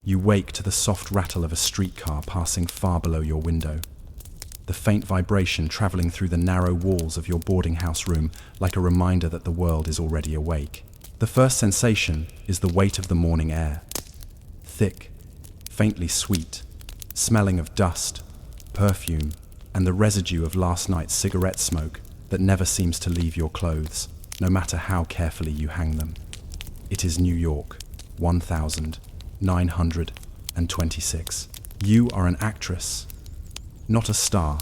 You wake to the soft rattle of a streetcar passing far below your window. The faint vibration traveling through the narrow walls of your boarding house room like a reminder that the world is already awake. The first sensation is the weight of the morning air. Thick, faintly sweet, smelling of dust, perfume, and the residue of last night's cigarette smoke that never seems to leave your clothes, no matter how carefully you hang them. It is New York, 1926. You are an actress. Not a star,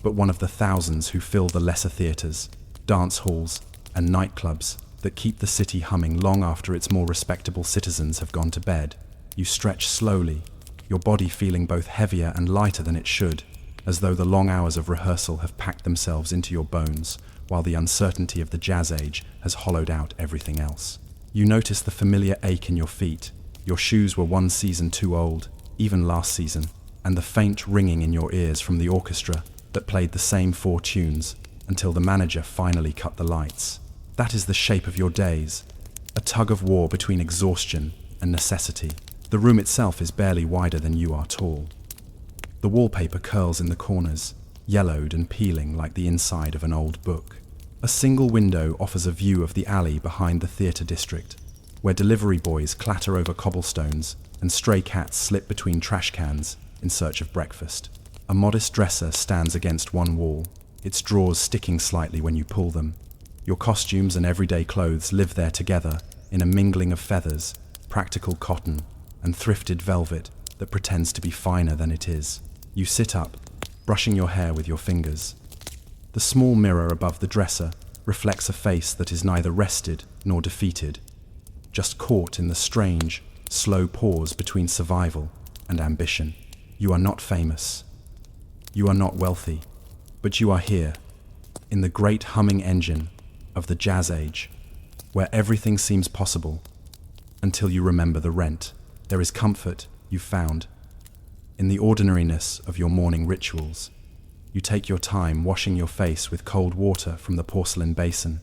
but one of the thousands who fill the lesser theaters, dance halls, and nightclubs that keep the city humming long after its more respectable citizens have gone to bed. You stretch slowly, your body feeling both heavier and lighter than it should, as though the long hours of rehearsal have packed themselves into your bones, while the uncertainty of the jazz age has hollowed out everything else. You notice the familiar ache in your feet. Your shoes were one season too old, even last season, and the faint ringing in your ears from the orchestra that played the same 4 tunes until the manager finally cut the lights. That is the shape of your days, a tug of war between exhaustion and necessity. The room itself is barely wider than you are tall. The wallpaper curls in the corners, yellowed and peeling like the inside of an old book. A single window offers a view of the alley behind the theatre district, where delivery boys clatter over cobblestones and stray cats slip between trash cans in search of breakfast. A modest dresser stands against one wall, its drawers sticking slightly when you pull them. Your costumes and everyday clothes live there together in a mingling of feathers, practical cotton, and thrifted velvet that pretends to be finer than it is. You sit up, brushing your hair with your fingers. The small mirror above the dresser reflects a face that is neither rested nor defeated, just caught in the strange, slow pause between survival and ambition. You are not famous. You are not wealthy, but you are here, in the great humming engine of the jazz age, where everything seems possible until you remember the rent. There is comfort, you found, in the ordinariness of your morning rituals. You take your time washing your face with cold water from the porcelain basin,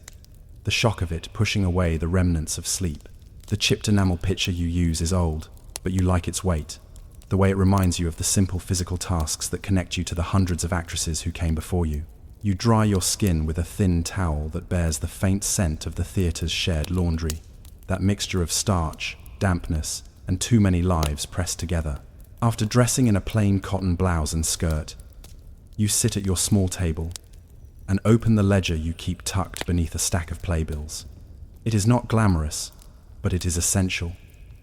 the shock of it pushing away the remnants of sleep. The chipped enamel pitcher you use is old, but you like its weight, the way it reminds you of the simple physical tasks that connect you to the hundreds of actresses who came before you. You dry your skin with a thin towel that bears the faint scent of the theater's shared laundry, that mixture of starch, dampness, and too many lives pressed together. After dressing in a plain cotton blouse and skirt, you sit at your small table and open the ledger you keep tucked beneath a stack of playbills. It is not glamorous, but it is essential.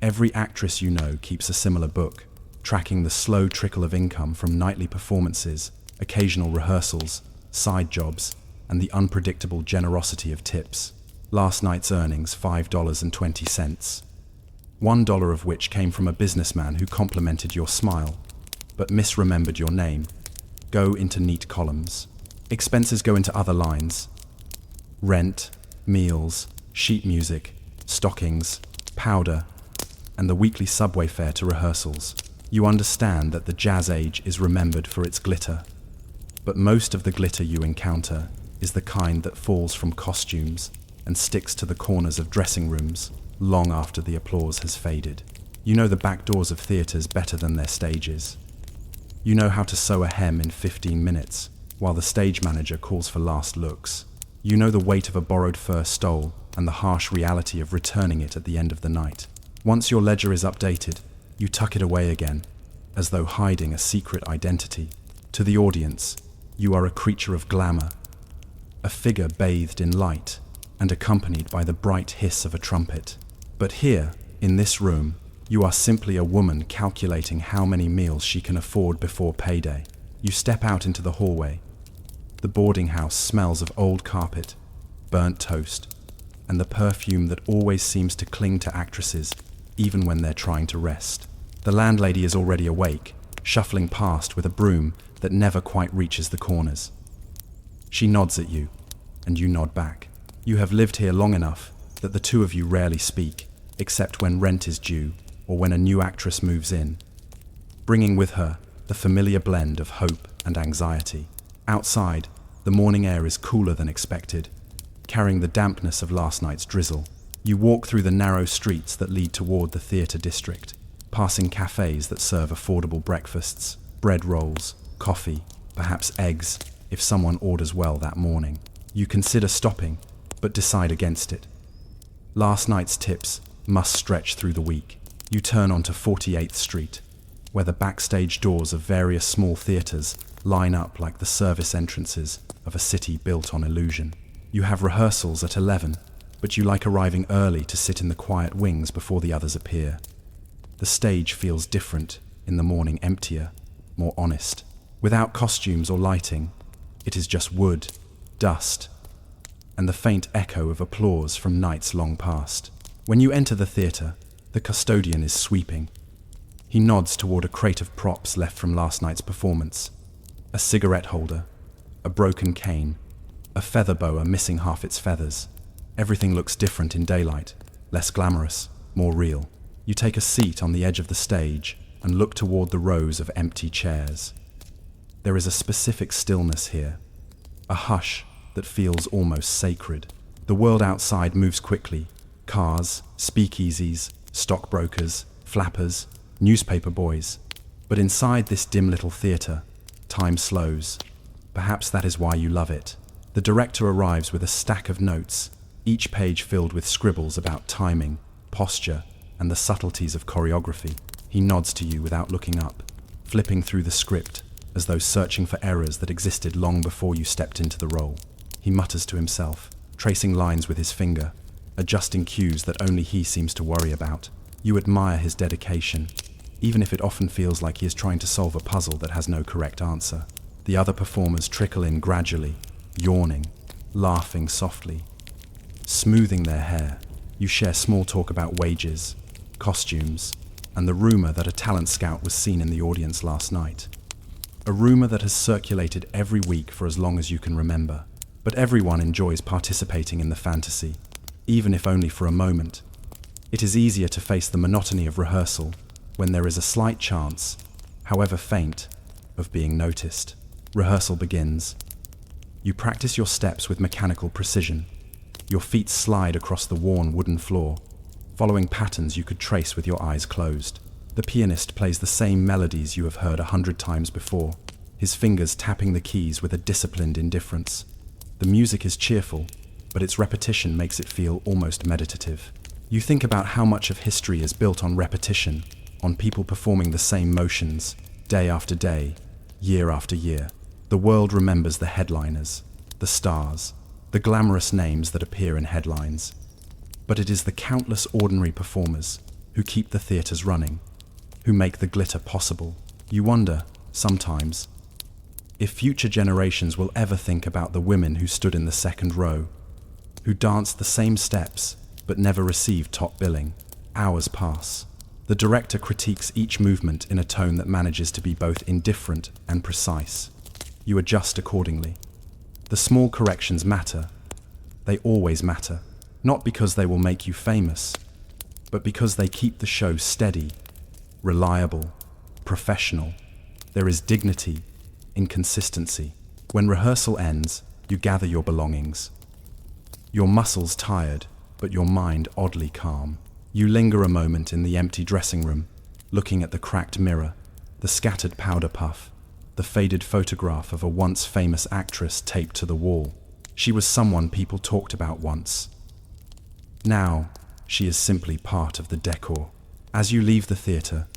Every actress you know keeps a similar book, tracking the slow trickle of income from nightly performances, occasional rehearsals, side jobs, and the unpredictable generosity of tips. Last night's earnings, $5.20. $1 of which came from a businessman who complimented your smile, but misremembered your name, go into neat columns. Expenses go into other lines: rent, meals, sheet music, stockings, powder, and the weekly subway fare to rehearsals. You understand that the jazz age is remembered for its glitter, but most of the glitter you encounter is the kind that falls from costumes and sticks to the corners of dressing rooms long after the applause has faded. You know the back doors of theaters better than their stages. You know how to sew a hem in 15 minutes, while the stage manager calls for last looks. You know the weight of a borrowed fur stole and the harsh reality of returning it at the end of the night. Once your ledger is updated, you tuck it away again, as though hiding a secret identity. To the audience, you are a creature of glamour, a figure bathed in light and accompanied by the bright hiss of a trumpet. But here, in this room, you are simply a woman calculating how many meals she can afford before payday. You step out into the hallway. The boarding house smells of old carpet, burnt toast, and the perfume that always seems to cling to actresses, even when they're trying to rest. The landlady is already awake, shuffling past with a broom that never quite reaches the corners. She nods at you, and you nod back. You have lived here long enough that the two of you rarely speak, except when rent is due or when a new actress moves in, bringing with her the familiar blend of hope and anxiety. Outside, the morning air is cooler than expected, carrying the dampness of last night's drizzle. You walk through the narrow streets that lead toward the theatre district, passing cafes that serve affordable breakfasts, bread rolls, coffee, perhaps eggs, if someone orders well that morning. You consider stopping, but decide against it. Last night's tips must stretch through the week. You turn onto 48th Street, where the backstage doors of various small theaters line up like the service entrances of a city built on illusion. You have rehearsals at 11, but you like arriving early to sit in the quiet wings before the others appear. The stage feels different in the morning, emptier, more honest. Without costumes or lighting, it is just wood, dust, and the faint echo of applause from nights long past. When you enter the theater, the custodian is sweeping. He nods toward a crate of props left from last night's performance. A cigarette holder, a broken cane, a feather boa missing half its feathers. Everything looks different in daylight, less glamorous, more real. You take a seat on the edge of the stage and look toward the rows of empty chairs. There is a specific stillness here, a hush that feels almost sacred. The world outside moves quickly. Cars, speakeasies, stockbrokers, flappers, newspaper boys. But inside this dim little theater, time slows. Perhaps that is why you love it. The director arrives with a stack of notes, each page filled with scribbles about timing, posture, and the subtleties of choreography. He nods to you without looking up, flipping through the script as though searching for errors that existed long before you stepped into the role. He mutters to himself, tracing lines with his finger, adjusting cues that only he seems to worry about. You admire his dedication, even if it often feels like he is trying to solve a puzzle that has no correct answer. The other performers trickle in gradually, yawning, laughing softly, smoothing their hair. You share small talk about wages, costumes, and the rumor that a talent scout was seen in the audience last night. A rumor that has circulated every week for as long as you can remember. But everyone enjoys participating in the fantasy, even if only for a moment. It is easier to face the monotony of rehearsal when there is a slight chance, however faint, of being noticed. Rehearsal begins. You practice your steps with mechanical precision. Your feet slide across the worn wooden floor, following patterns you could trace with your eyes closed. The pianist plays the same melodies you have heard 100 times before, his fingers tapping the keys with a disciplined indifference. The music is cheerful, but its repetition makes it feel almost meditative. You think about how much of history is built on repetition, on people performing the same motions, day after day, year after year. The world remembers the headliners, the stars, the glamorous names that appear in headlines. But it is the countless ordinary performers who keep the theaters running, who make the glitter possible. You wonder, sometimes, if future generations will ever think about the women who stood in the second row, who danced the same steps but never received top billing. Hours pass. The director critiques each movement in a tone that manages to be both indifferent and precise. You adjust accordingly. The small corrections matter. They always matter, not because they will make you famous, but because they keep the show steady, reliable, professional. There is dignity in consistency. When rehearsal ends, you gather your belongings. Your muscles tired, but your mind oddly calm. You linger a moment in the empty dressing room, looking at the cracked mirror, the scattered powder puff, the faded photograph of a once famous actress taped to the wall. She was someone people talked about once. Now, she is simply part of the decor. As you leave the theater,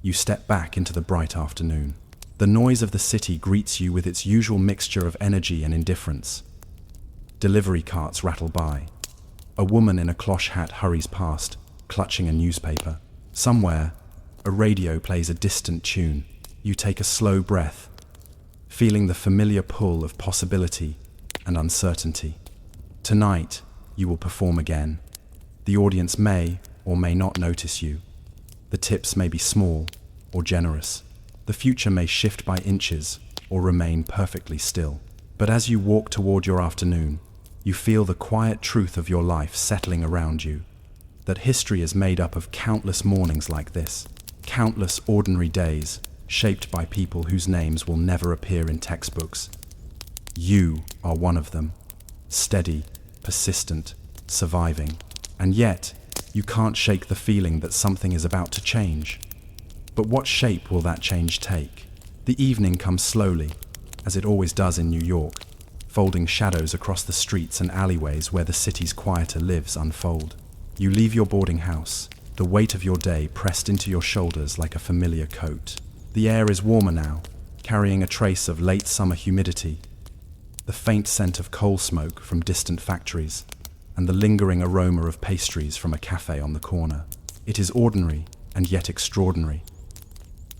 you step back into the bright afternoon. The noise of the city greets you with its usual mixture of energy and indifference. Delivery carts rattle by. A woman in a cloche hat hurries past, clutching a newspaper. Somewhere, a radio plays a distant tune. You take a slow breath, feeling the familiar pull of possibility and uncertainty. Tonight, you will perform again. The audience may or may not notice you. The tips may be small or generous. The future may shift by inches or remain perfectly still. But as you walk toward your afternoon, you feel the quiet truth of your life settling around you. That history is made up of countless mornings like this, countless ordinary days shaped by people whose names will never appear in textbooks. You are one of them, steady, persistent, surviving. And yet, you can't shake the feeling that something is about to change. But what shape will that change take? The evening comes slowly, as it always does in New York, folding shadows across the streets and alleyways where the city's quieter lives unfold. You leave your boarding house, the weight of your day pressed into your shoulders like a familiar coat. The air is warmer now, carrying a trace of late summer humidity, the faint scent of coal smoke from distant factories, and the lingering aroma of pastries from a cafe on the corner. It is ordinary and yet extraordinary.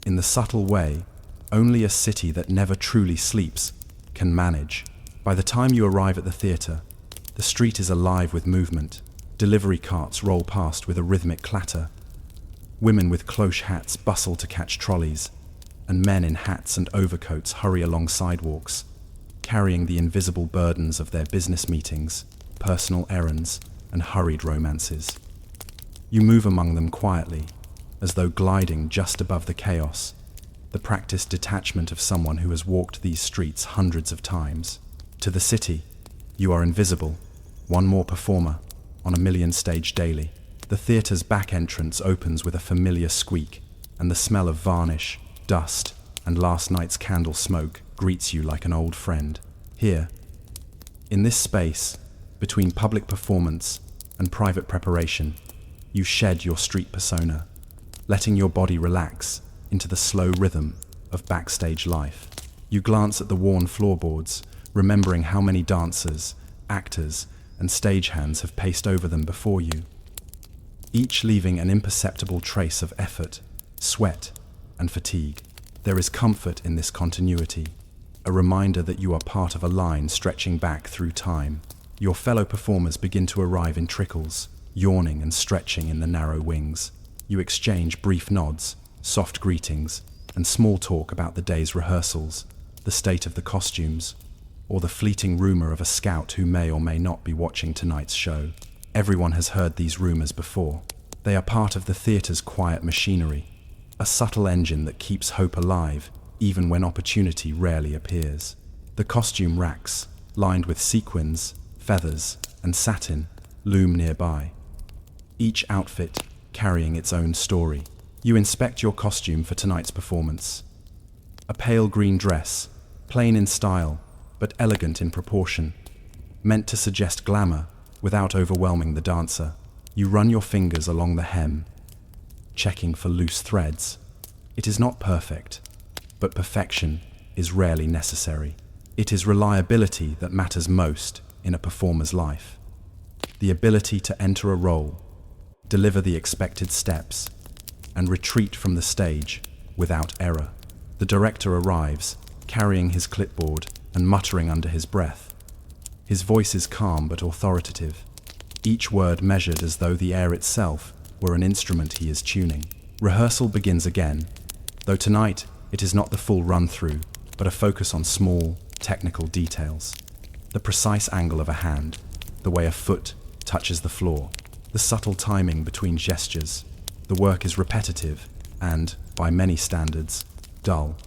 In the subtle way, only a city that never truly sleeps can manage. By the time you arrive at the theatre, the street is alive with movement. Delivery carts roll past with a rhythmic clatter. Women with cloche hats bustle to catch trolleys, and men in hats and overcoats hurry along sidewalks, carrying the invisible burdens of their business meetings, personal errands, and hurried romances. You move among them quietly, as though gliding just above the chaos, the practiced detachment of someone who has walked these streets hundreds of times. To the city, you are invisible, one more performer on a million stage daily. The theatre's back entrance opens with a familiar squeak, and the smell of varnish, dust, and last night's candle smoke greets you like an old friend. Here, in this space, between public performance and private preparation, you shed your street persona, letting your body relax into the slow rhythm of backstage life. You glance at the worn floorboards, remembering how many dancers, actors, and stagehands have paced over them before you, each leaving an imperceptible trace of effort, sweat, and fatigue. There is comfort in this continuity, a reminder that you are part of a line stretching back through time. Your fellow performers begin to arrive in trickles, yawning and stretching in the narrow wings. You exchange brief nods, soft greetings, and small talk about the day's rehearsals, the state of the costumes, or the fleeting rumor of a scout who may or may not be watching tonight's show. Everyone has heard these rumors before. They are part of the theatre's quiet machinery, a subtle engine that keeps hope alive even when opportunity rarely appears. The costume racks, lined with sequins, feathers, and satin, loom nearby, each outfit carrying its own story. You inspect your costume for tonight's performance. A pale green dress, plain in style, but elegant in proportion, meant to suggest glamour without overwhelming the dancer. You run your fingers along the hem, checking for loose threads. It is not perfect, but perfection is rarely necessary. It is reliability that matters most in a performer's life. The ability to enter a role, deliver the expected steps, and retreat from the stage without error. The director arrives, carrying his clipboard and muttering under his breath. His voice is calm but authoritative, each word measured as though the air itself were an instrument he is tuning. Rehearsal begins again, though tonight it is not the full run-through, but a focus on small, technical details. The precise angle of a hand, the way a foot touches the floor, the subtle timing between gestures. The work is repetitive and, by many standards, dull.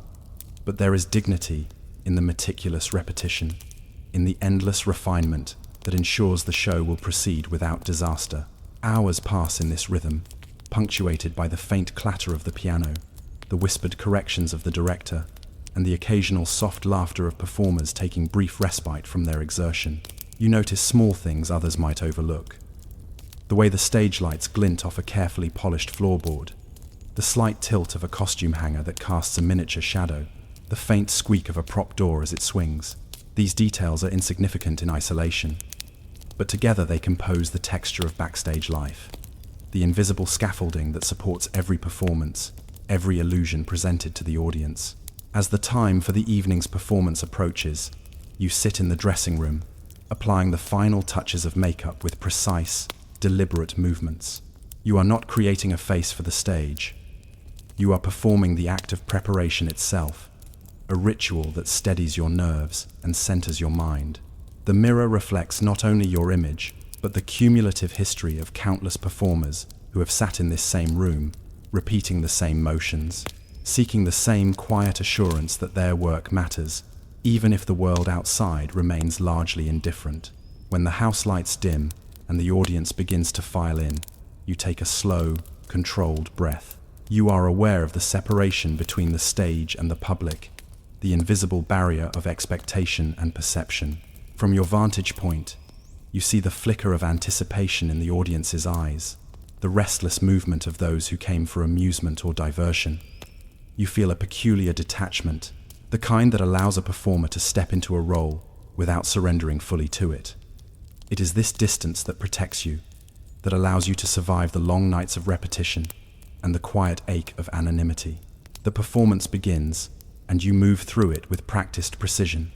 But there is dignity in the meticulous repetition, in the endless refinement that ensures the show will proceed without disaster. Hours pass in this rhythm, punctuated by the faint clatter of the piano, the whispered corrections of the director, and the occasional soft laughter of performers taking brief respite from their exertion. You notice small things others might overlook. The way the stage lights glint off a carefully polished floorboard, the slight tilt of a costume hanger that casts a miniature shadow, the faint squeak of a prop door as it swings. These details are insignificant in isolation, but together they compose the texture of backstage life, the invisible scaffolding that supports every performance, every illusion presented to the audience. As the time for the evening's performance approaches, you sit in the dressing room, applying the final touches of makeup with precise, deliberate movements. You are not creating a face for the stage. You are performing the act of preparation itself, a ritual that steadies your nerves and centers your mind. The mirror reflects not only your image, but the cumulative history of countless performers who have sat in this same room, repeating the same motions, seeking the same quiet assurance that their work matters, even if the world outside remains largely indifferent. When the house lights dim and the audience begins to file in, you take a slow, controlled breath. You are aware of the separation between the stage and the public, the invisible barrier of expectation and perception. From your vantage point, you see the flicker of anticipation in the audience's eyes, the restless movement of those who came for amusement or diversion. You feel a peculiar detachment, the kind that allows a performer to step into a role without surrendering fully to it. It is this distance that protects you, that allows you to survive the long nights of repetition and the quiet ache of anonymity. The performance begins, and you move through it with practiced precision.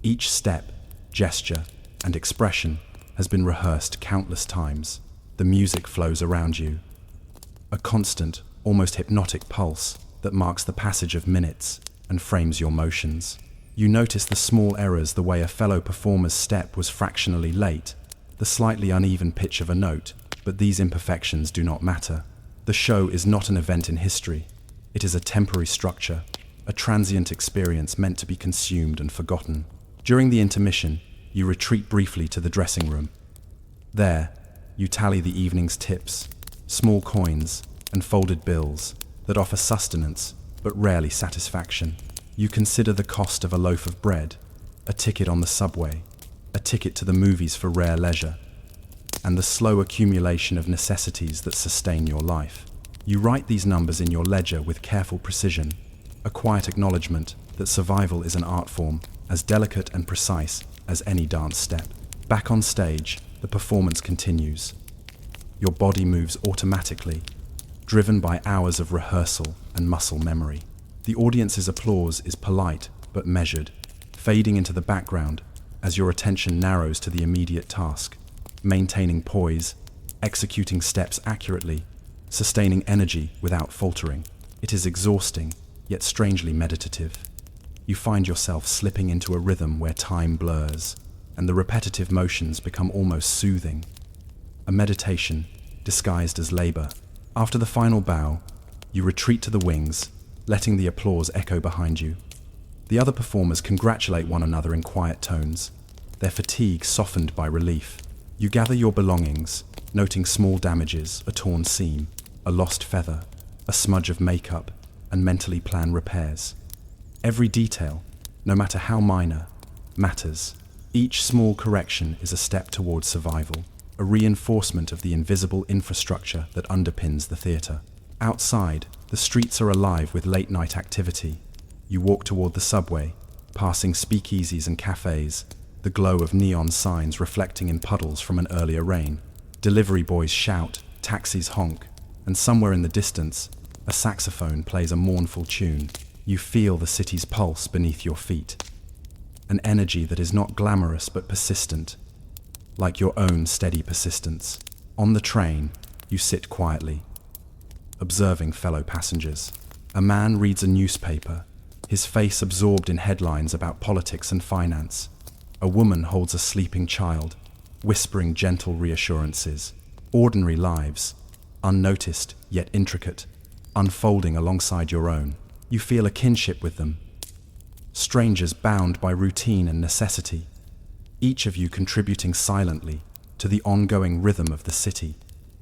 Each step, gesture, and expression has been rehearsed countless times. The music flows around you, a constant, almost hypnotic pulse that marks the passage of minutes and frames your motions. You notice the small errors, the way a fellow performer's step was fractionally late, the slightly uneven pitch of a note, but these imperfections do not matter. The show is not an event in history. It is a temporary structure, a transient experience meant to be consumed and forgotten. During the intermission, you retreat briefly to the dressing room. There, you tally the evening's tips, small coins and folded bills that offer sustenance but rarely satisfaction. You consider the cost of a loaf of bread, a ticket on the subway, a ticket to the movies for rare leisure, and the slow accumulation of necessities that sustain your life. You write these numbers in your ledger with careful precision, a quiet acknowledgement that survival is an art form as delicate and precise as any dance step. Back on stage, the performance continues. Your body moves automatically, driven by hours of rehearsal and muscle memory. The audience's applause is polite but measured, fading into the background as your attention narrows to the immediate task, maintaining poise, executing steps accurately, sustaining energy without faltering. It is exhausting, yet strangely meditative. You find yourself slipping into a rhythm where time blurs, and the repetitive motions become almost soothing. A meditation disguised as labor. After the final bow, you retreat to the wings, letting the applause echo behind you. The other performers congratulate one another in quiet tones, their fatigue softened by relief. You gather your belongings, noting small damages, a torn seam, a lost feather, a smudge of makeup, and mentally plan repairs. Every detail, no matter how minor, matters. Each small correction is a step towards survival, a reinforcement of the invisible infrastructure that underpins the theater. Outside, the streets are alive with late-night activity. You walk toward the subway, passing speakeasies and cafes, the glow of neon signs reflecting in puddles from an earlier rain. Delivery boys shout, taxis honk, and somewhere in the distance, a saxophone plays a mournful tune. You feel the city's pulse beneath your feet, an energy that is not glamorous but persistent, like your own steady persistence. On the train, you sit quietly, observing fellow passengers. A man reads a newspaper, his face absorbed in headlines about politics and finance. A woman holds a sleeping child, whispering gentle reassurances. Ordinary lives, unnoticed yet intricate, unfolding alongside your own. You feel a kinship with them, strangers bound by routine and necessity, each of you contributing silently to the ongoing rhythm of the city.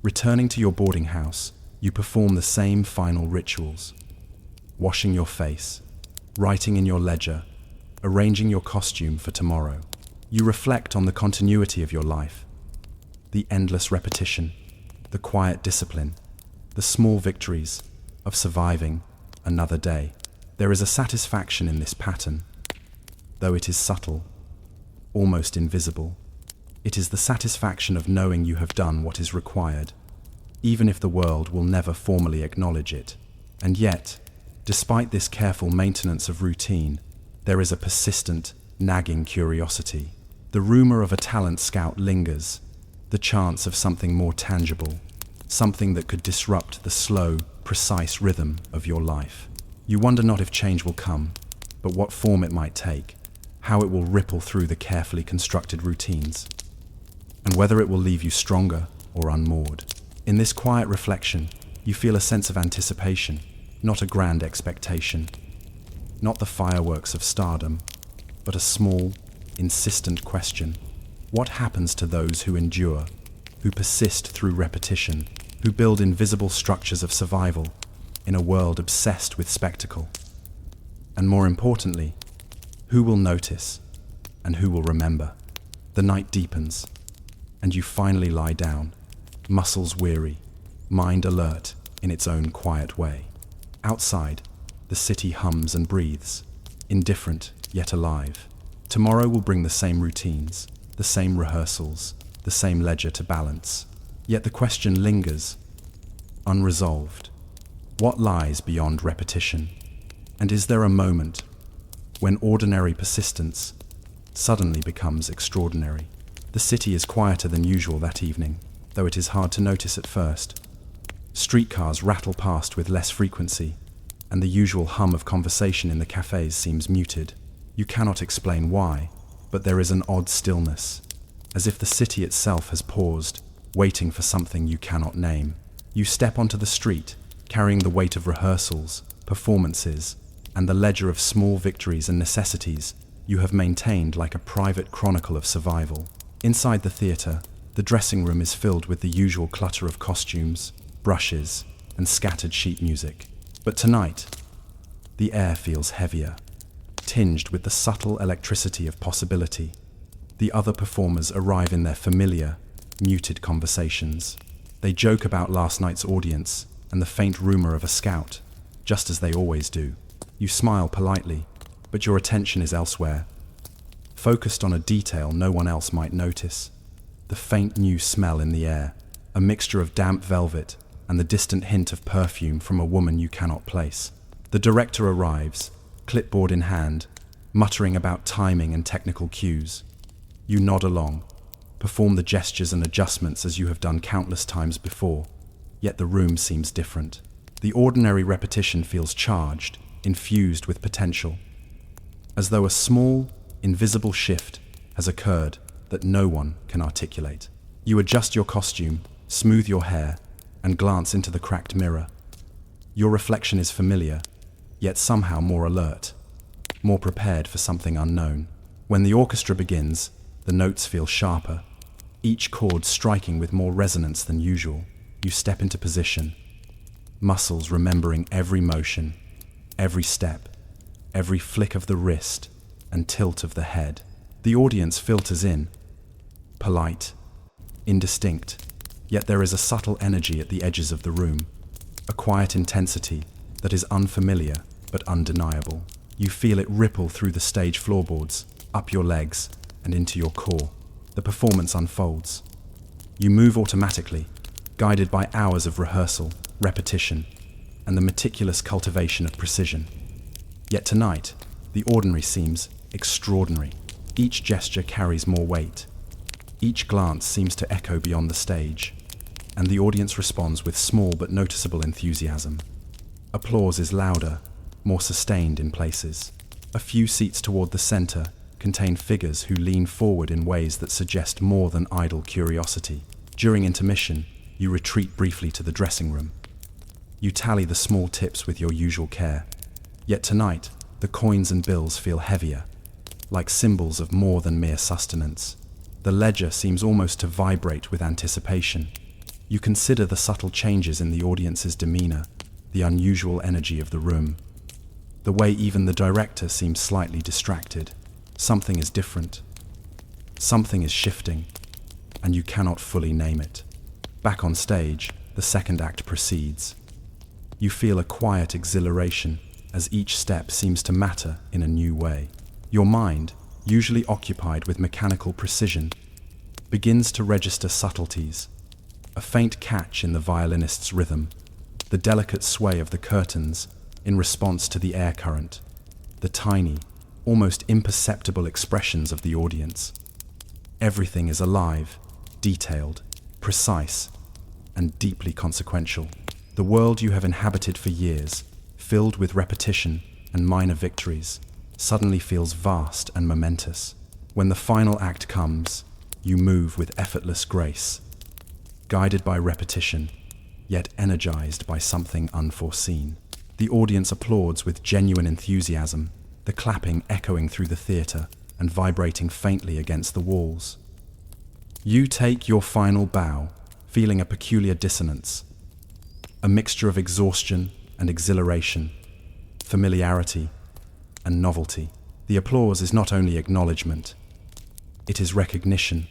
Returning to your boarding house, you perform the same final rituals, washing your face, writing in your ledger, arranging your costume for tomorrow. You reflect on the continuity of your life, the endless repetition, the quiet discipline, the small victories of surviving another day. There is a satisfaction in this pattern, though it is subtle, almost invisible. It is the satisfaction of knowing you have done what is required, even if the world will never formally acknowledge it. And yet, despite this careful maintenance of routine, there is a persistent, nagging curiosity. The rumor of a talent scout lingers, the chance of something more tangible, something that could disrupt the slow, precise rhythm of your life. You wonder not if change will come, but what form it might take, how it will ripple through the carefully constructed routines, and whether it will leave you stronger or unmoored. In this quiet reflection, you feel a sense of anticipation, not a grand expectation, not the fireworks of stardom, but a small, insistent question. What happens to those who endure, who persist through repetition, who build invisible structures of survival in a world obsessed with spectacle? And more importantly, who will notice and who will remember? The night deepens, and you finally lie down, muscles weary, mind alert in its own quiet way. Outside, the city hums and breathes, indifferent yet alive. Tomorrow will bring the same routines, the same rehearsals, the same ledger to balance. Yet the question lingers, unresolved. What lies beyond repetition? And is there a moment when ordinary persistence suddenly becomes extraordinary? The city is quieter than usual that evening, though it is hard to notice at first. Streetcars rattle past with less frequency, and the usual hum of conversation in the cafes seems muted. You cannot explain why, but there is an odd stillness, as if the city itself has paused, waiting for something you cannot name. You step onto the street, carrying the weight of rehearsals, performances, and the ledger of small victories and necessities you have maintained like a private chronicle of survival. Inside the theatre, the dressing room is filled with the usual clutter of costumes, brushes, and scattered sheet music. But tonight, the air feels heavier, tinged with the subtle electricity of possibility. The other performers arrive in their familiar, muted conversations. They joke about last night's audience and the faint rumor of a scout, just as they always do. You smile politely, but your attention is elsewhere, focused on a detail no one else might notice. The faint new smell in the air, a mixture of damp velvet and the distant hint of perfume from a woman you cannot place. The director arrives, clipboard in hand, muttering about timing and technical cues. You nod along, perform the gestures and adjustments as you have done countless times before, yet the room seems different. The ordinary repetition feels charged, infused with potential, as though a small, invisible shift has occurred that no one can articulate. You adjust your costume, smooth your hair, and glance into the cracked mirror. Your reflection is familiar, yet somehow more alert, more prepared for something unknown. When the orchestra begins, the notes feel sharper, each chord striking with more resonance than usual. You step into position, muscles remembering every motion, every step, every flick of the wrist and tilt of the head. The audience filters in, polite, indistinct, yet there is a subtle energy at the edges of the room, a quiet intensity that is unfamiliar but undeniable. You feel it ripple through the stage floorboards, up your legs, and into your core. The performance unfolds. You move automatically, guided by hours of rehearsal, repetition, and the meticulous cultivation of precision. Yet tonight, the ordinary seems extraordinary. Each gesture carries more weight. Each glance seems to echo beyond the stage, and the audience responds with small but noticeable enthusiasm. Applause is louder, more sustained in places. A few seats toward the center contain figures who lean forward in ways that suggest more than idle curiosity. During intermission, you retreat briefly to the dressing room. You tally the small tips with your usual care. Yet tonight, the coins and bills feel heavier, like symbols of more than mere sustenance. The ledger seems almost to vibrate with anticipation. You consider the subtle changes in the audience's demeanor, the unusual energy of the room, the way even the director seems slightly distracted. Something is different. Something is shifting, and you cannot fully name it. Back on stage, the second act proceeds. You feel a quiet exhilaration as each step seems to matter in a new way. Your mind, usually occupied with mechanical precision, begins to register subtleties, a faint catch in the violinist's rhythm, the delicate sway of the curtains in response to the air current, the tiny, almost imperceptible expressions of the audience. Everything is alive, detailed, precise, and deeply consequential. The world you have inhabited for years, filled with repetition and minor victories, suddenly feels vast and momentous. When the final act comes, you move with effortless grace, guided by repetition, yet energized by something unforeseen. The audience applauds with genuine enthusiasm, the clapping echoing through the theater and vibrating faintly against the walls. You take your final bow, feeling a peculiar dissonance, a mixture of exhaustion and exhilaration, familiarity and novelty. The applause is not only acknowledgement, it is recognition,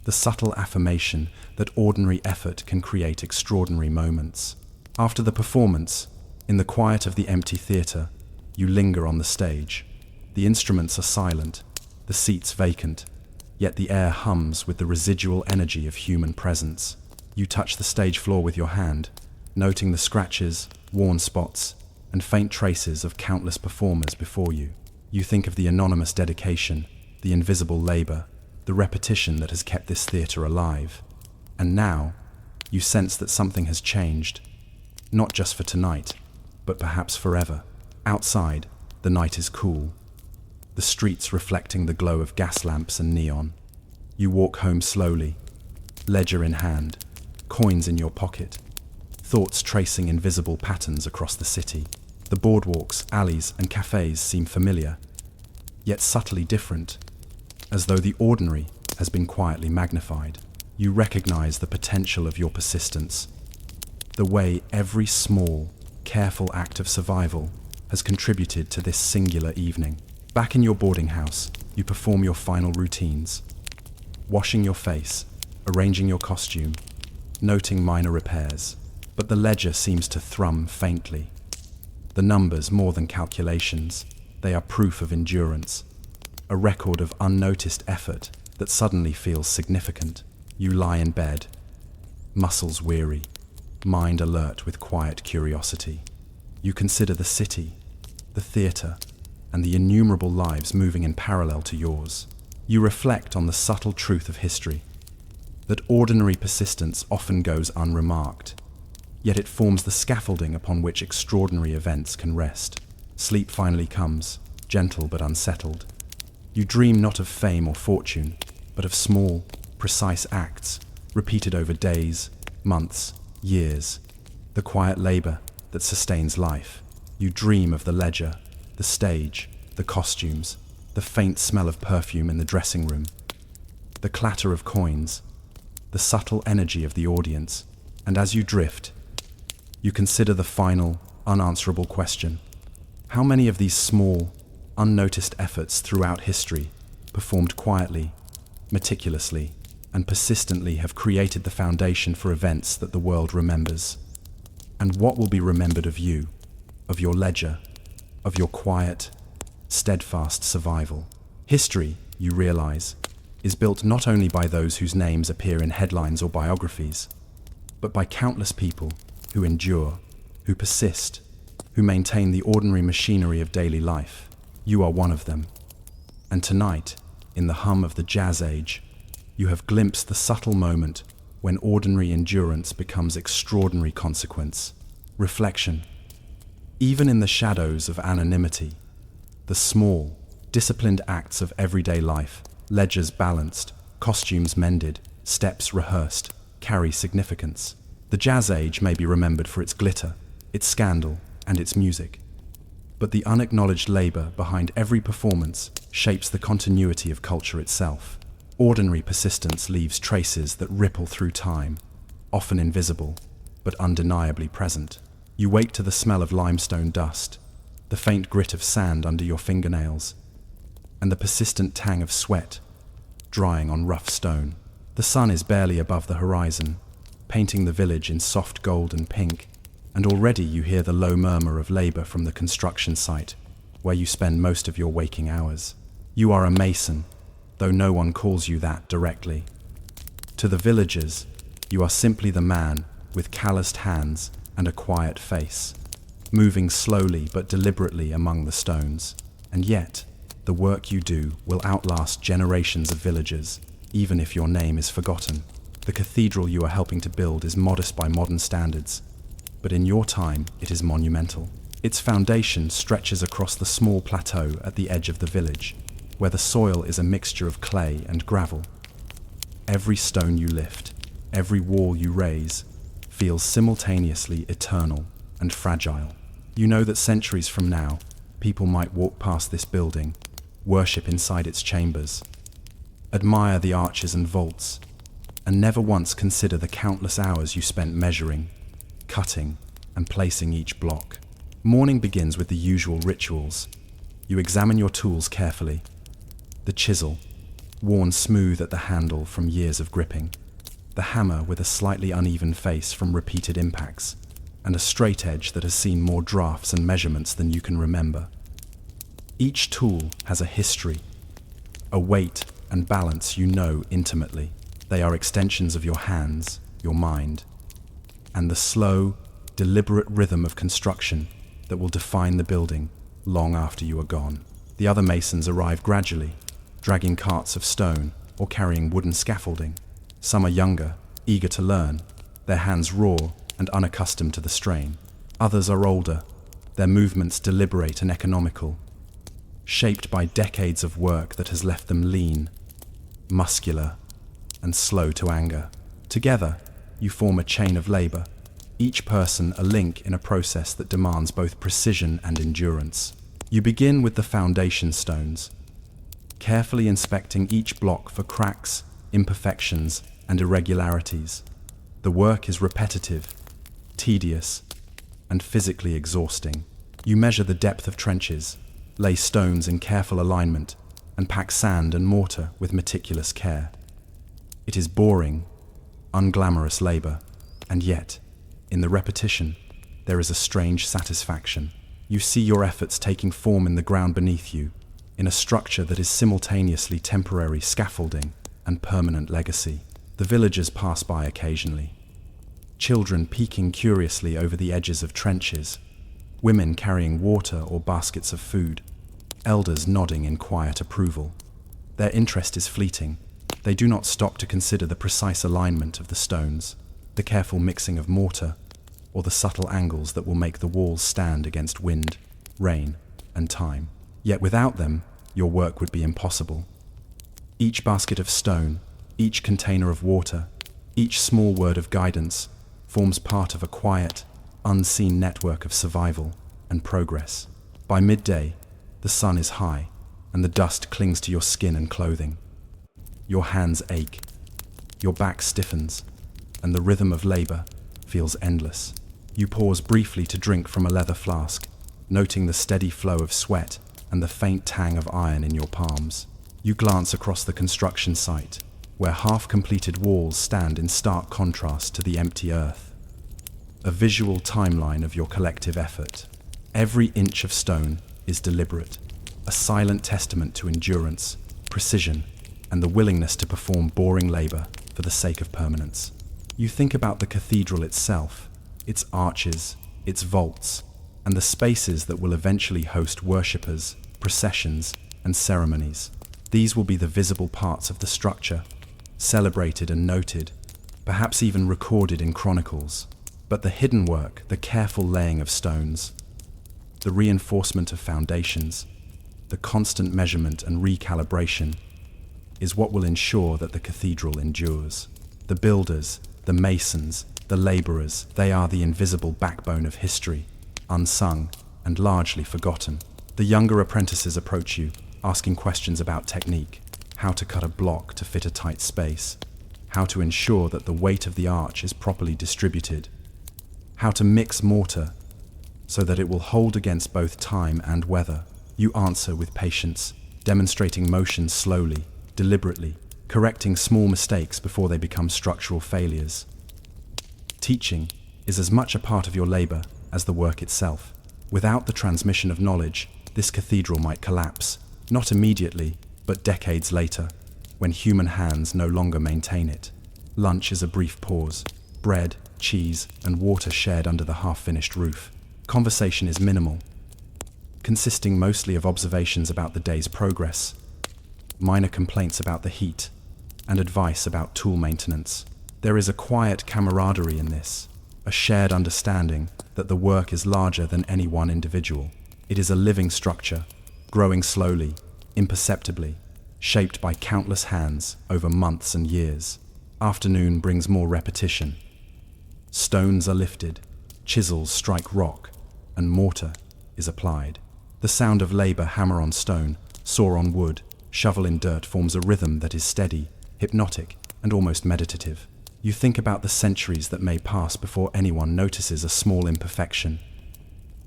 the subtle affirmation that ordinary effort can create extraordinary moments. After the performance, in the quiet of the empty theatre, you linger on the stage. The instruments are silent, the seats vacant, yet the air hums with the residual energy of human presence. You touch the stage floor with your hand, noting the scratches, worn spots, and faint traces of countless performers before you. You think of the anonymous dedication, the invisible labor, the repetition that has kept this theatre alive. And now, you sense that something has changed, not just for tonight, but perhaps forever. Outside, the night is cool, the streets reflecting the glow of gas lamps and neon. You walk home slowly, ledger in hand, coins in your pocket, thoughts tracing invisible patterns across the city. The boardwalks, alleys, and cafes seem familiar, yet subtly different, as though the ordinary has been quietly magnified. You recognize the potential of your persistence, the way every small, careful act of survival has contributed to this singular evening. Back in your boarding house, you perform your final routines, washing your face, arranging your costume, noting minor repairs. But the ledger seems to thrum faintly. The numbers, more than calculations, they are proof of endurance, a record of unnoticed effort that suddenly feels significant. You lie in bed, muscles weary, mind alert with quiet curiosity. You consider the city, the theatre, and the innumerable lives moving in parallel to yours. You reflect on the subtle truth of history, that ordinary persistence often goes unremarked, yet it forms the scaffolding upon which extraordinary events can rest. Sleep finally comes, gentle but unsettled. You dream not of fame or fortune, but of small, precise acts, repeated over days, months, years, the quiet labor that sustains life. You dream of the ledger, the stage, the costumes, the faint smell of perfume in the dressing room, the clatter of coins, the subtle energy of the audience, and as you drift, you consider the final, unanswerable question. How many of these small, unnoticed efforts throughout history, performed quietly, meticulously, and persistently, have created the foundation for events that the world remembers? And what will be remembered of you, of your ledger, of your quiet, steadfast survival? History, you realize, is built not only by those whose names appear in headlines or biographies, but by countless people who endure, who persist, who maintain the ordinary machinery of daily life. You are one of them. And tonight, in the hum of the jazz age, you have glimpsed the subtle moment when ordinary endurance becomes extraordinary consequence. Reflection. Even in the shadows of anonymity, the small, disciplined acts of everyday life, ledgers balanced, costumes mended, steps rehearsed, carry significance. The jazz age may be remembered for its glitter, its scandal, and its music. But the unacknowledged labor behind every performance shapes the continuity of culture itself. Ordinary persistence leaves traces that ripple through time, often invisible, but undeniably present. You wake to the smell of limestone dust, the faint grit of sand under your fingernails, and the persistent tang of sweat drying on rough stone. The sun is barely above the horizon, painting the village in soft gold and pink, and already you hear the low murmur of labor from the construction site, where you spend most of your waking hours. You are a mason, though no one calls you that directly. To the villagers, you are simply the man with calloused hands and a quiet face, moving slowly but deliberately among the stones. And yet, the work you do will outlast generations of villagers, even if your name is forgotten. The cathedral you are helping to build is modest by modern standards, but in your time it is monumental. Its foundation stretches across the small plateau at the edge of the village, where the soil is a mixture of clay and gravel. Every stone you lift, every wall you raise, feels simultaneously eternal and fragile. You know that centuries from now, people might walk past this building, worship inside its chambers, admire the arches and vaults, and never once consider the countless hours you spent measuring, cutting, and placing each block. Morning begins with the usual rituals. You examine your tools carefully. The chisel, worn smooth at the handle from years of gripping. The hammer with a slightly uneven face from repeated impacts, and a straight edge that has seen more drafts and measurements than you can remember. Each tool has a history, a weight and balance you know intimately. They are extensions of your hands, your mind, and the slow, deliberate rhythm of construction that will define the building long after you are gone. The other masons arrive gradually, dragging carts of stone or carrying wooden scaffolding. Some are younger, eager to learn, their hands raw and unaccustomed to the strain. Others are older, their movements deliberate and economical, shaped by decades of work that has left them lean, muscular, and slow to anger. Together, you form a chain of labor, each person a link in a process that demands both precision and endurance. You begin with the foundation stones, carefully inspecting each block for cracks, imperfections, and irregularities. The work is repetitive, tedious, and physically exhausting. You measure the depth of trenches, lay stones in careful alignment, and pack sand and mortar with meticulous care. It is boring, unglamorous labor, and yet, in the repetition, there is a strange satisfaction. You see your efforts taking form in the ground beneath you, in a structure that is simultaneously temporary scaffolding and permanent legacy. The villagers pass by occasionally, children peeking curiously over the edges of trenches, women carrying water or baskets of food, elders nodding in quiet approval. Their interest is fleeting. They do not stop to consider the precise alignment of the stones, the careful mixing of mortar, or the subtle angles that will make the walls stand against wind, rain, and time. Yet without them, your work would be impossible. Each basket of stone, each container of water, each small word of guidance forms part of a quiet, unseen network of survival and progress. By midday, the sun is high, and the dust clings to your skin and clothing. Your hands ache, your back stiffens, and the rhythm of labor feels endless. You pause briefly to drink from a leather flask, noting the steady flow of sweat and the faint tang of iron in your palms. You glance across the construction site, where half-completed walls stand in stark contrast to the empty earth. A visual timeline of your collective effort. Every inch of stone is deliberate, a silent testament to endurance, precision, and the willingness to perform boring labor for the sake of permanence. You think about the cathedral itself, its arches, its vaults, and the spaces that will eventually host worshippers, processions, and ceremonies. These will be the visible parts of the structure, celebrated and noted, perhaps even recorded in chronicles. But the hidden work, the careful laying of stones, the reinforcement of foundations, the constant measurement and recalibration, is what will ensure that the cathedral endures. The builders, the masons, the laborers, they are the invisible backbone of history, unsung and largely forgotten. The younger apprentices approach you, asking questions about technique, how to cut a block to fit a tight space, how to ensure that the weight of the arch is properly distributed, how to mix mortar so that it will hold against both time and weather. You answer with patience, demonstrating motion slowly, deliberately, correcting small mistakes before they become structural failures. Teaching is as much a part of your labor as the work itself. Without the transmission of knowledge, this cathedral might collapse, not immediately, but decades later, when human hands no longer maintain it. Lunch is a brief pause, bread, cheese, and water shared under the half-finished roof. Conversation is minimal, consisting mostly of observations about the day's progress, minor complaints about the heat, and advice about tool maintenance. There is a quiet camaraderie in this, a shared understanding that the work is larger than any one individual. It is a living structure, growing slowly, imperceptibly, shaped by countless hands over months and years. Afternoon brings more repetition. Stones are lifted, chisels strike rock, and mortar is applied. The sound of labor hammer on stone, saw on wood, shovel in dirt forms a rhythm that is steady, hypnotic, and almost meditative. You think about the centuries that may pass before anyone notices a small imperfection.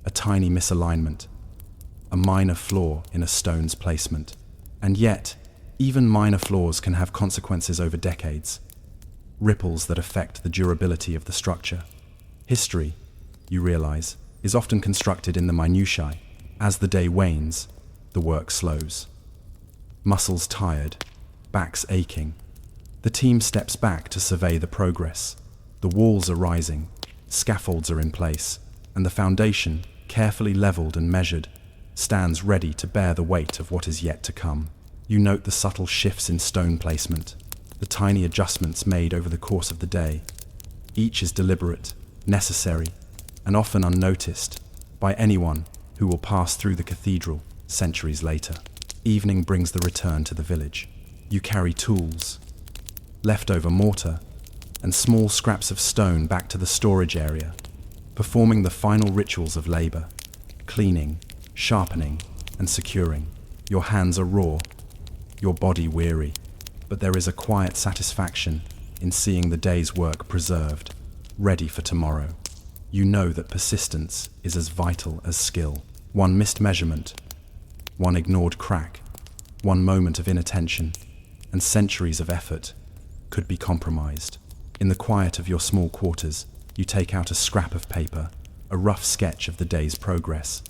a tiny misalignment, a minor flaw in a stone's placement. And yet, even minor flaws can have consequences over decades, ripples that affect the durability of the structure. History, you realize, is often constructed in the minutiae. As the day wanes, the work slows. Muscles tired, backs aching. The team steps back to survey the progress. The walls are rising, scaffolds are in place, and the foundation, carefully leveled and measured, stands ready to bear the weight of what is yet to come. You note the subtle shifts in stone placement, the tiny adjustments made over the course of the day. Each is deliberate, necessary, and often unnoticed by anyone who will pass through the cathedral centuries later. Evening brings the return to the village. You carry tools, leftover mortar, and small scraps of stone back to the storage area, performing the final rituals of labor, cleaning, sharpening, and securing. Your hands are raw, your body weary, but there is a quiet satisfaction in seeing the day's work preserved, ready for tomorrow. You know that persistence is as vital as skill. One missed measurement, one ignored crack, one moment of inattention, and centuries of effort could be compromised. In the quiet of your small quarters, you take out a scrap of paper, a rough sketch of the day's progress.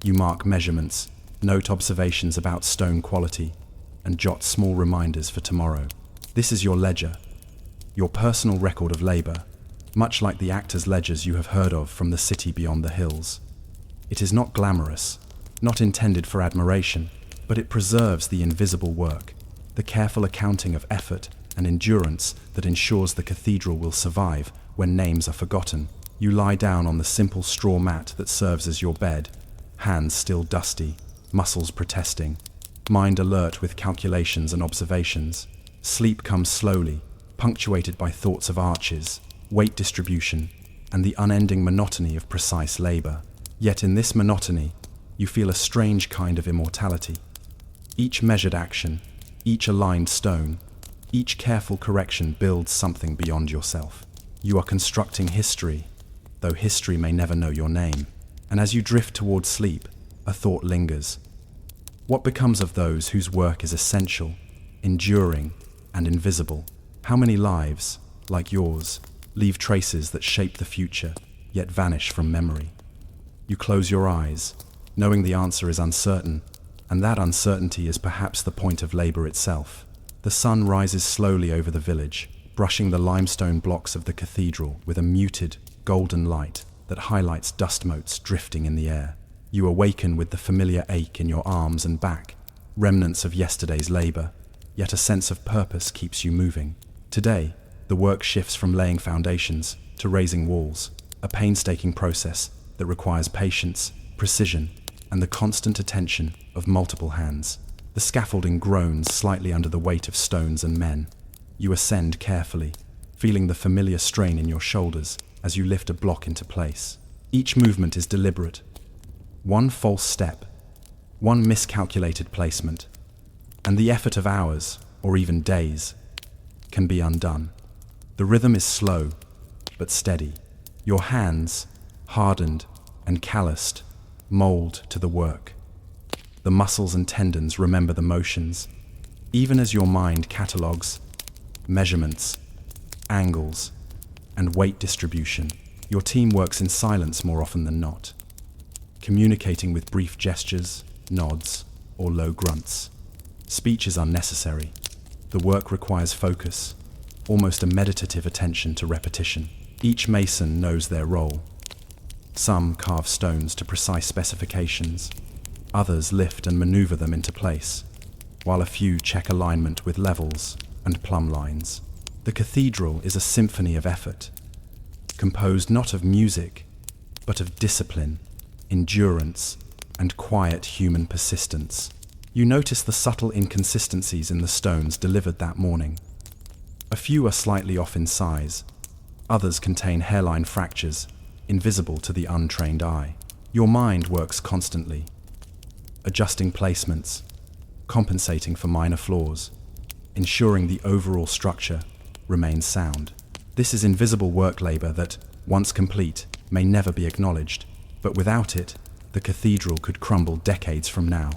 You mark measurements, note observations about stone quality, and jot small reminders for tomorrow. This is your ledger, your personal record of labor, much like the actors' ledgers you have heard of from the city beyond the hills. It is not glamorous, not intended for admiration, but it preserves the invisible work, the careful accounting of effort and endurance that ensures the cathedral will survive when names are forgotten. You lie down on the simple straw mat that serves as your bed, hands still dusty, muscles protesting, mind alert with calculations and observations. Sleep comes slowly, punctuated by thoughts of arches, weight distribution, and the unending monotony of precise labor. Yet in this monotony, you feel a strange kind of immortality. Each measured action, each aligned stone, each careful correction builds something beyond yourself. You are constructing history, though history may never know your name. And as you drift towards sleep, a thought lingers. What becomes of those whose work is essential, enduring, and invisible? How many lives, like yours, leave traces that shape the future, yet vanish from memory? You close your eyes, knowing the answer is uncertain, and that uncertainty is perhaps the point of labor itself. The sun rises slowly over the village, brushing the limestone blocks of the cathedral with a muted, golden light that highlights dust motes drifting in the air. You awaken with the familiar ache in your arms and back, remnants of yesterday's labor, yet a sense of purpose keeps you moving. Today, the work shifts from laying foundations to raising walls, a painstaking process that requires patience, precision, and the constant attention of multiple hands. The scaffolding groans slightly under the weight of stones and men. You ascend carefully, feeling the familiar strain in your shoulders as you lift a block into place. Each movement is deliberate. One false step, one miscalculated placement, and the effort of hours, or even days, can be undone. The rhythm is slow, but steady. Your hands, hardened and calloused, mold to the work. The muscles and tendons remember the motions, even as your mind catalogues measurements, angles, and weight distribution. Your team works in silence more often than not, communicating with brief gestures, nods, or low grunts. Speech is unnecessary. The work requires focus, almost a meditative attention to repetition. Each mason knows their role. Some carve stones to precise specifications, others lift and maneuver them into place, while a few check alignment with levels and plumb lines. The cathedral is a symphony of effort, composed not of music, but of discipline, endurance, and quiet human persistence. You notice the subtle inconsistencies in the stones delivered that morning. A few are slightly off in size, others contain hairline fractures, invisible to the untrained eye. Your mind works constantly, adjusting placements, compensating for minor flaws, ensuring the overall structure remains sound. This is invisible work labor that, once complete, may never be acknowledged, But without it, the cathedral could crumble decades from now,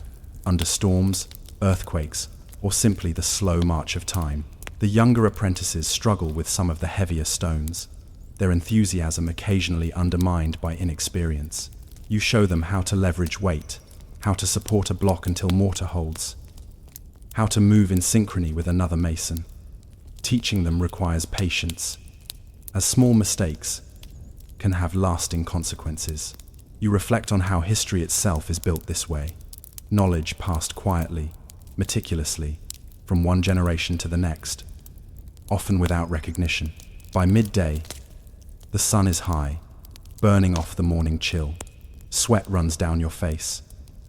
under storms, earthquakes, or simply the slow march of time. The younger apprentices struggle with some of the heavier stones, their enthusiasm occasionally undermined by inexperience. You show them how to leverage weight, how to support a block until mortar holds, how to move in synchrony with another mason. Teaching them requires patience, as small mistakes can have lasting consequences. You reflect on how history itself is built this way. Knowledge passed quietly, meticulously, from one generation to the next, often without recognition. By midday, the sun is high, burning off the morning chill. Sweat runs down your face,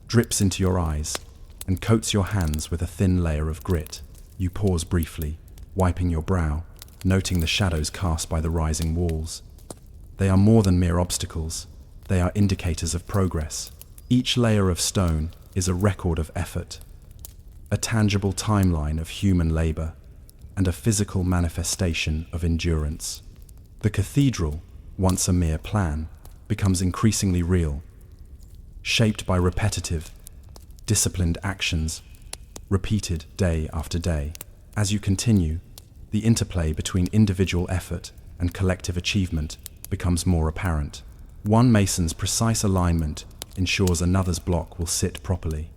drips into your eyes, and coats your hands with a thin layer of grit. You pause briefly, wiping your brow, noting the shadows cast by the rising walls. They are more than mere obstacles. They are indicators of progress. Each layer of stone is a record of effort, a tangible timeline of human labor, and a physical manifestation of endurance. The cathedral, once a mere plan, becomes increasingly real, shaped by repetitive, disciplined actions, repeated day after day. As you continue, the interplay between individual effort and collective achievement becomes more apparent. One mason's precise alignment ensures another's block will sit properly.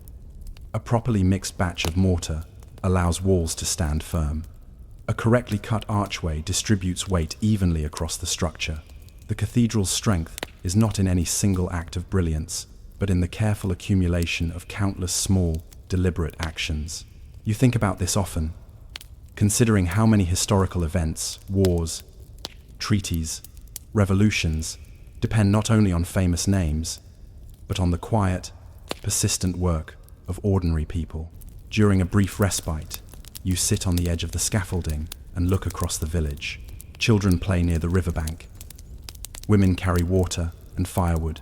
A properly mixed batch of mortar allows walls to stand firm. A correctly cut archway distributes weight evenly across the structure. The cathedral's strength is not in any single act of brilliance, but in the careful accumulation of countless small, deliberate actions. You think about this often, considering how many historical events, wars, treaties, revolutions depend not only on famous names, but on the quiet, persistent work of ordinary people. During a brief respite, you sit on the edge of the scaffolding and look across the village. Children play near the riverbank. Women carry water and firewood,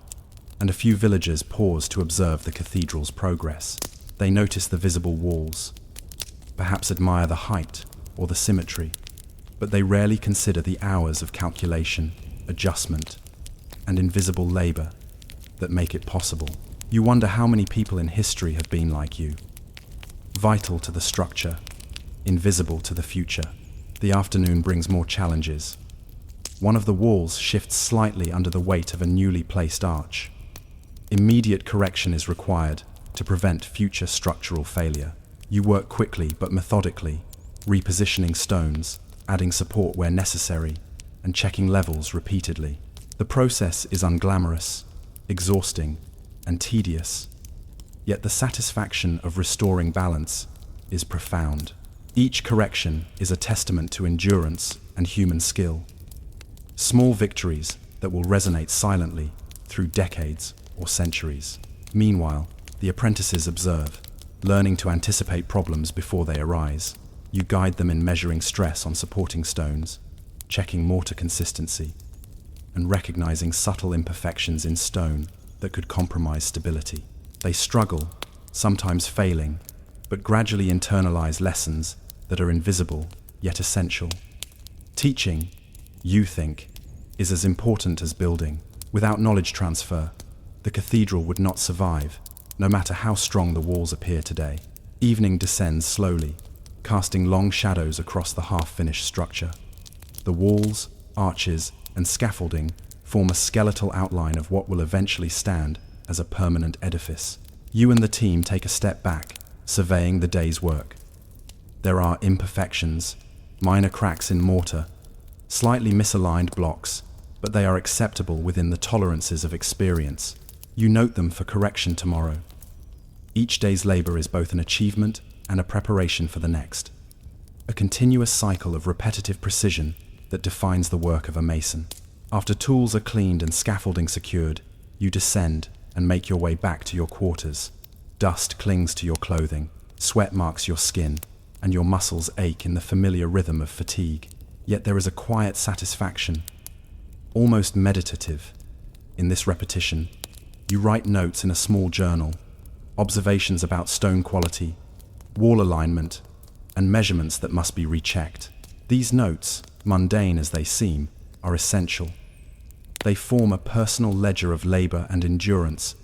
and a few villagers pause to observe the cathedral's progress. They notice the visible walls, perhaps admire the height or the symmetry, but they rarely consider the hours of calculation, adjustment, and invisible labor that make it possible. You wonder how many people in history have been like you, vital to the structure, invisible to the future. The afternoon brings more challenges. One of the walls shifts slightly under the weight of a newly placed arch. Immediate correction is required to prevent future structural failure. You work quickly but methodically, repositioning stones, adding support where necessary, and checking levels repeatedly. The process is unglamorous, exhausting, and tedious, yet the satisfaction of restoring balance is profound. Each correction is a testament to endurance and human skill. Small victories that will resonate silently through decades or centuries. Meanwhile, the apprentices observe, learning to anticipate problems before they arise. You guide them in measuring stress on supporting stones, checking mortar consistency, and recognizing subtle imperfections in stone that could compromise stability. They struggle, sometimes failing, but gradually internalize lessons that are invisible yet essential. Teaching, you think, is as important as building. Without knowledge transfer, the cathedral would not survive, no matter how strong the walls appear today. Evening descends slowly, casting long shadows across the half-finished structure. The walls, arches, and scaffolding form a skeletal outline of what will eventually stand as a permanent edifice. You and the team take a step back, surveying the day's work. There are imperfections, minor cracks in mortar, slightly misaligned blocks, but they are acceptable within the tolerances of experience. You note them for correction tomorrow. Each day's labor is both an achievement and a preparation for the next. A continuous cycle of repetitive precision that defines the work of a mason. After tools are cleaned and scaffolding secured, you descend and make your way back to your quarters. Dust clings to your clothing, sweat marks your skin, and your muscles ache in the familiar rhythm of fatigue. Yet there is a quiet satisfaction, almost meditative, in this repetition. You write notes in a small journal, observations about stone quality, wall alignment, and measurements that must be rechecked. These notes, mundane as they seem, are essential. They form a personal ledger of labor and endurance,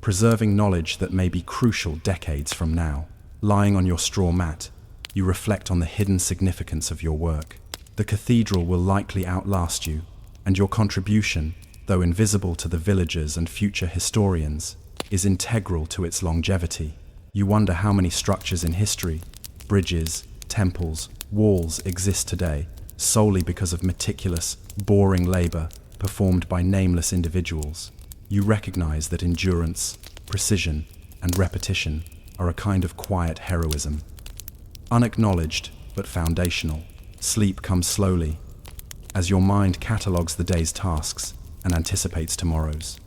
preserving knowledge that may be crucial decades from now. Lying on your straw mat, you reflect on the hidden significance of your work. The cathedral will likely outlast you, and your contribution, though invisible to the villagers and future historians, is integral to its longevity. You wonder how many structures in history, bridges, temples, walls exist today, solely because of meticulous, boring labor performed by nameless individuals. You recognize that endurance, precision, and repetition are a kind of quiet heroism. Unacknowledged, but foundational. Sleep comes slowly, as your mind catalogues the day's tasks and anticipates tomorrow's.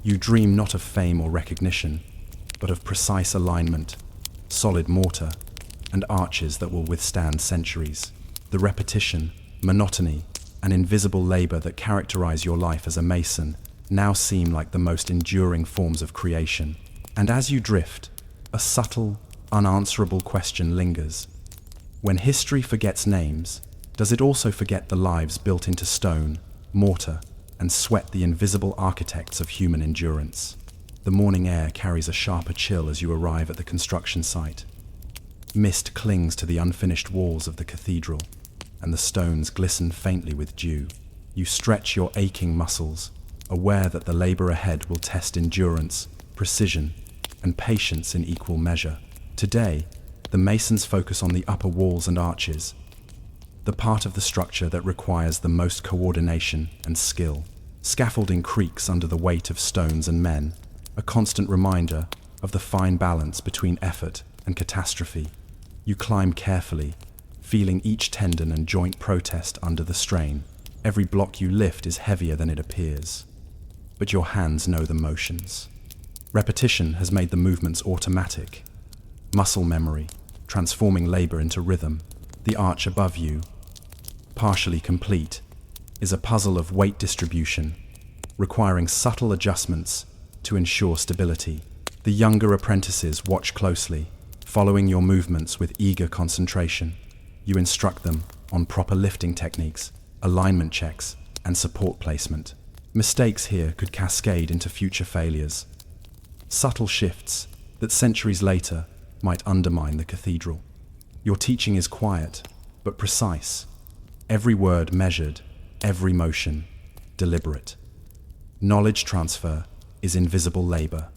You dream not of fame or recognition, but of precise alignment, solid mortar, and arches that will withstand centuries. The repetition, monotony, and invisible labor that characterize your life as a mason now seem like the most enduring forms of creation. And as you drift, a subtle, unanswerable question lingers. When history forgets names, does it also forget the lives built into stone, mortar, and sweat, the invisible architects of human endurance? The morning air carries a sharper chill as you arrive at the construction site. Mist clings to the unfinished walls of the cathedral, and the stones glisten faintly with dew. You stretch your aching muscles, aware that the labor ahead will test endurance, precision, and patience in equal measure. Today, the masons focus on the upper walls and arches, the part of the structure that requires the most coordination and skill. Scaffolding creaks under the weight of stones and men, a constant reminder of the fine balance between effort and catastrophe. You climb carefully, feeling each tendon and joint protest under the strain. Every block you lift is heavier than it appears, but your hands know the motions. Repetition has made the movements automatic. Muscle memory, transforming labor into rhythm. The arch above you, partially complete, is a puzzle of weight distribution, requiring subtle adjustments to ensure stability. The younger apprentices watch closely, following your movements with eager concentration. You instruct them on proper lifting techniques, alignment checks, and support placement. Mistakes here could cascade into future failures. Subtle shifts that centuries later might undermine the cathedral. Your teaching is quiet, but precise. Every word measured, every motion deliberate. Knowledge transfer is invisible labor,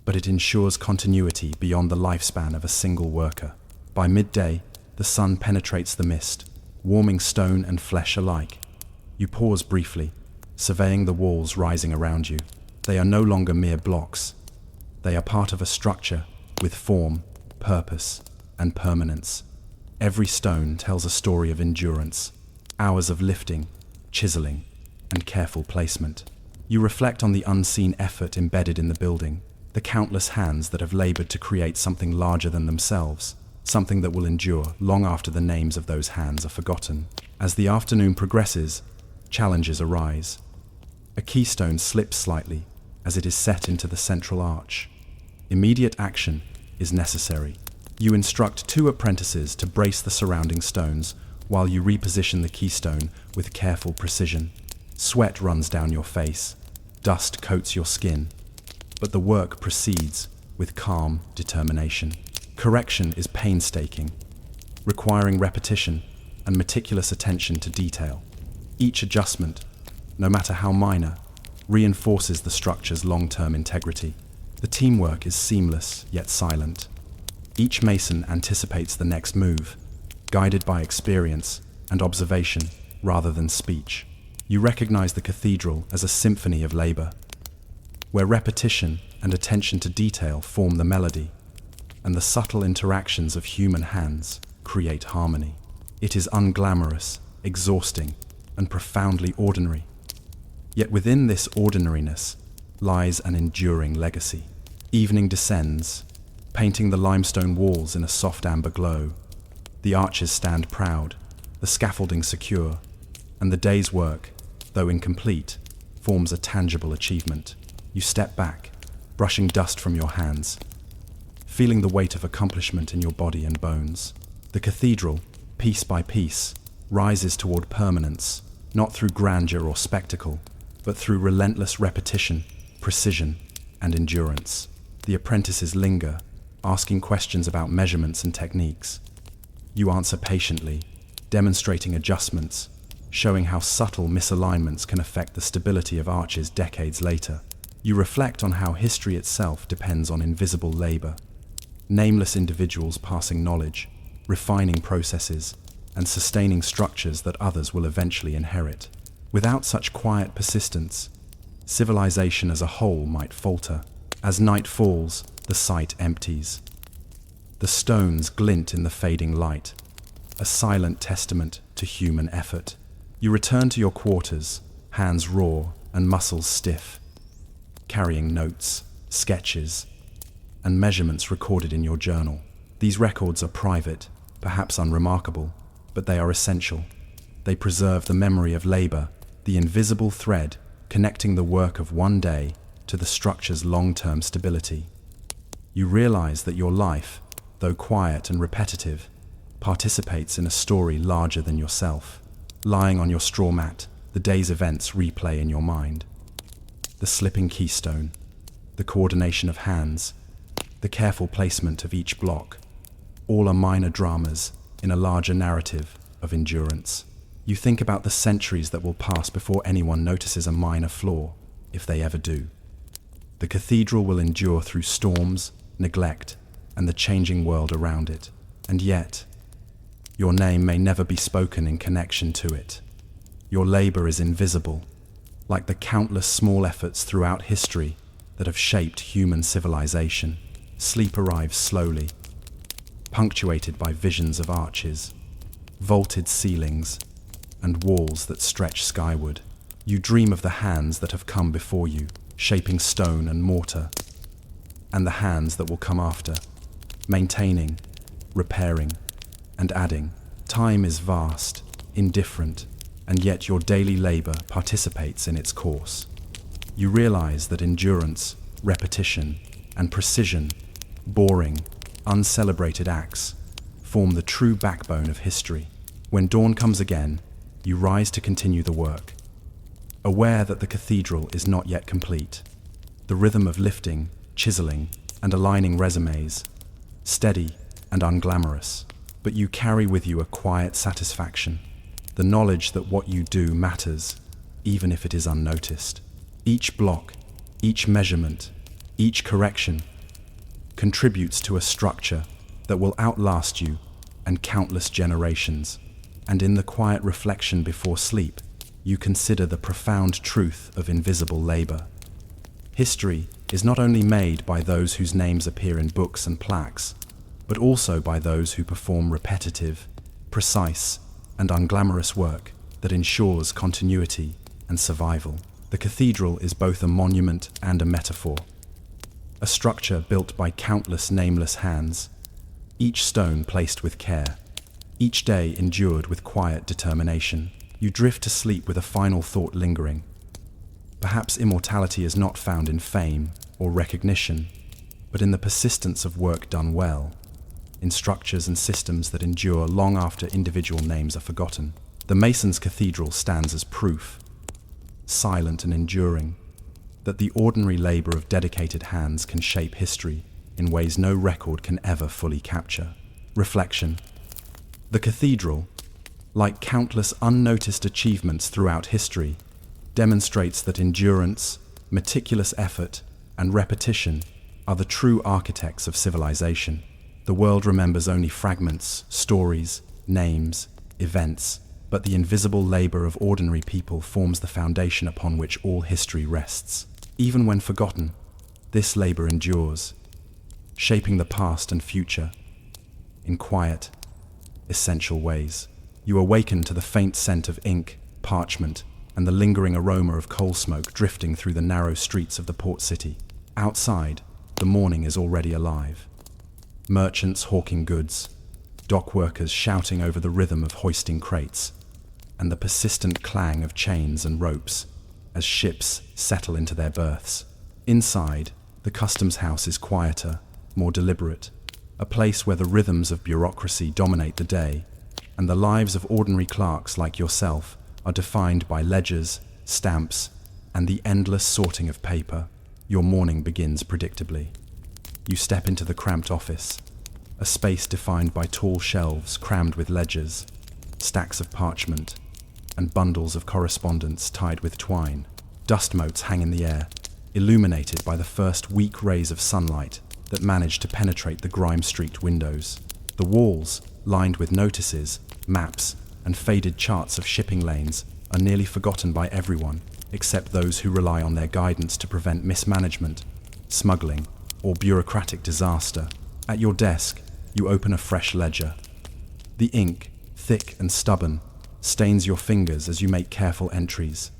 but it ensures continuity beyond the lifespan of a single worker. By midday, the sun penetrates the mist, warming stone and flesh alike. You pause briefly, surveying the walls rising around you. They are no longer mere blocks. They are part of a structure with form, purpose, and permanence. Every stone tells a story of endurance, hours of lifting, chiseling, and careful placement. You reflect on the unseen effort embedded in the building, the countless hands that have labored to create something larger than themselves, something that will endure long after the names of those hands are forgotten. As the afternoon progresses, challenges arise. A keystone slips slightly as it is set into the central arch. Immediate action is necessary. You instruct 2 apprentices to brace the surrounding stones while you reposition the keystone with careful precision. Sweat runs down your face, dust coats your skin, but the work proceeds with calm determination. Correction is painstaking, requiring repetition and meticulous attention to detail. Each adjustment, no matter how minor, reinforces the structure's long-term integrity. The teamwork is seamless yet silent. Each mason anticipates the next move, guided by experience and observation rather than speech. You recognize the cathedral as a symphony of labor, where repetition and attention to detail form the melody, and the subtle interactions of human hands create harmony. It is unglamorous, exhausting, and profoundly ordinary. Yet within this ordinariness lies an enduring legacy. Evening descends, painting the limestone walls in a soft amber glow. The arches stand proud, the scaffolding secure, and the day's work, though incomplete, forms a tangible achievement. You step back, brushing dust from your hands, feeling the weight of accomplishment in your body and bones. The cathedral, piece by piece, rises toward permanence, not through grandeur or spectacle, but through relentless repetition, precision, and endurance. The apprentices linger, asking questions about measurements and techniques. You answer patiently, demonstrating adjustments, showing how subtle misalignments can affect the stability of arches decades later. You reflect on how history itself depends on invisible labor, nameless individuals passing knowledge, refining processes, and sustaining structures that others will eventually inherit. Without such quiet persistence, civilization as a whole might falter. As night falls, the site empties. The stones glint in the fading light, a silent testament to human effort. You return to your quarters, hands raw and muscles stiff, carrying notes, sketches, and measurements recorded in your journal. These records are private, perhaps unremarkable, but they are essential. They preserve the memory of labor, the invisible thread connecting the work of one day to the structure's long-term stability. You realize that your life, though quiet and repetitive, participates in a story larger than yourself. Lying on your straw mat, the day's events replay in your mind. The slipping keystone, the coordination of hands, the careful placement of each block, all are minor dramas in a larger narrative of endurance. You think about the centuries that will pass before anyone notices a minor flaw, if they ever do. The cathedral will endure through storms, neglect, and the changing world around it. And yet, your name may never be spoken in connection to it. Your labor is invisible, like the countless small efforts throughout history that have shaped human civilization. Sleep arrives slowly, punctuated by visions of arches, vaulted ceilings, and walls that stretch skyward. You dream of the hands that have come before you, shaping stone and mortar, and the hands that will come after, maintaining, repairing, and adding. Time is vast, indifferent, and yet your daily labor participates in its course. You realize that endurance, repetition, and precision, boring, uncelebrated acts, form the true backbone of history. When dawn comes again, you rise to continue the work, aware that the cathedral is not yet complete. The rhythm of lifting, chiseling, and aligning resumes, steady and unglamorous, but you carry with you a quiet satisfaction, the knowledge that what you do matters, even if it is unnoticed. Each block, each measurement, each correction contributes to a structure that will outlast you and countless generations. And in the quiet reflection before sleep, you consider the profound truth of invisible labor. History is not only made by those whose names appear in books and plaques, but also by those who perform repetitive, precise, and unglamorous work that ensures continuity and survival. The cathedral is both a monument and a metaphor, a structure built by countless nameless hands, each stone placed with care, each day endured with quiet determination. You drift to sleep with a final thought lingering. Perhaps immortality is not found in fame or recognition, but in the persistence of work done well, in structures and systems that endure long after individual names are forgotten. The Mason's Cathedral stands as proof, silent and enduring, that the ordinary labor of dedicated hands can shape history in ways no record can ever fully capture. Reflection. The cathedral, like countless unnoticed achievements throughout history, demonstrates that endurance, meticulous effort, and repetition are the true architects of civilization. The world remembers only fragments, stories, names, events, but the invisible labor of ordinary people forms the foundation upon which all history rests. Even when forgotten, this labor endures, shaping the past and future in quiet, essential ways. You awaken to the faint scent of ink, parchment, and the lingering aroma of coal smoke drifting through the narrow streets of the port city. Outside, the morning is already alive. Merchants hawking goods, dock workers shouting over the rhythm of hoisting crates, and the persistent clang of chains and ropes as ships settle into their berths. Inside, the customs house is quieter, more deliberate, a place where the rhythms of bureaucracy dominate the day, and the lives of ordinary clerks like yourself are defined by ledgers, stamps, and the endless sorting of paper, your morning begins predictably. You step into the cramped office, a space defined by tall shelves crammed with ledgers, stacks of parchment, and bundles of correspondence tied with twine. Dust motes hang in the air, illuminated by the first weak rays of sunlight that manage to penetrate the grime-streaked windows. The walls, lined with notices, maps, and faded charts of shipping lanes, are nearly forgotten by everyone, except those who rely on their guidance to prevent mismanagement, smuggling, or bureaucratic disaster. At your desk, you open a fresh ledger. The ink, thick and stubborn, stains your fingers as you make careful entries.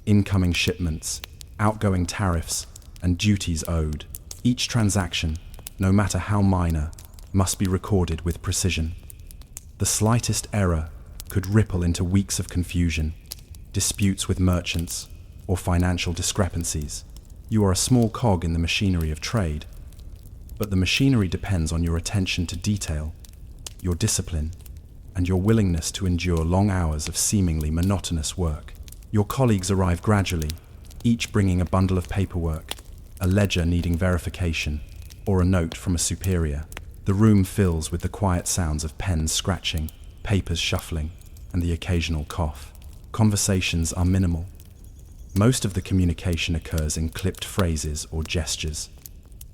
Incoming shipments, outgoing tariffs, and duties owed. Each transaction, no matter how minor, must be recorded with precision. The slightest error could ripple into weeks of confusion, disputes with merchants, or financial discrepancies. You are a small cog in the machinery of trade, but the machinery depends on your attention to detail, your discipline, and your willingness to endure long hours of seemingly monotonous work. Your colleagues arrive gradually, each bringing a bundle of paperwork, a ledger needing verification, or a note from a superior. The room fills with the quiet sounds of pens scratching, papers shuffling, and the occasional cough. Conversations are minimal. Most of the communication occurs in clipped phrases or gestures,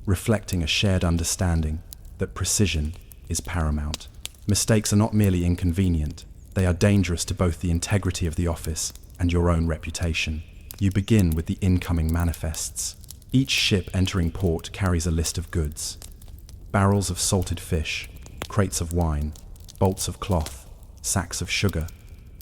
reflecting a shared understanding that precision is paramount. Mistakes are not merely inconvenient, they are dangerous to both the integrity of the office and your own reputation. You begin with the incoming manifests. Each ship entering port carries a list of goods. Barrels of salted fish, crates of wine, bolts of cloth, sacks of sugar,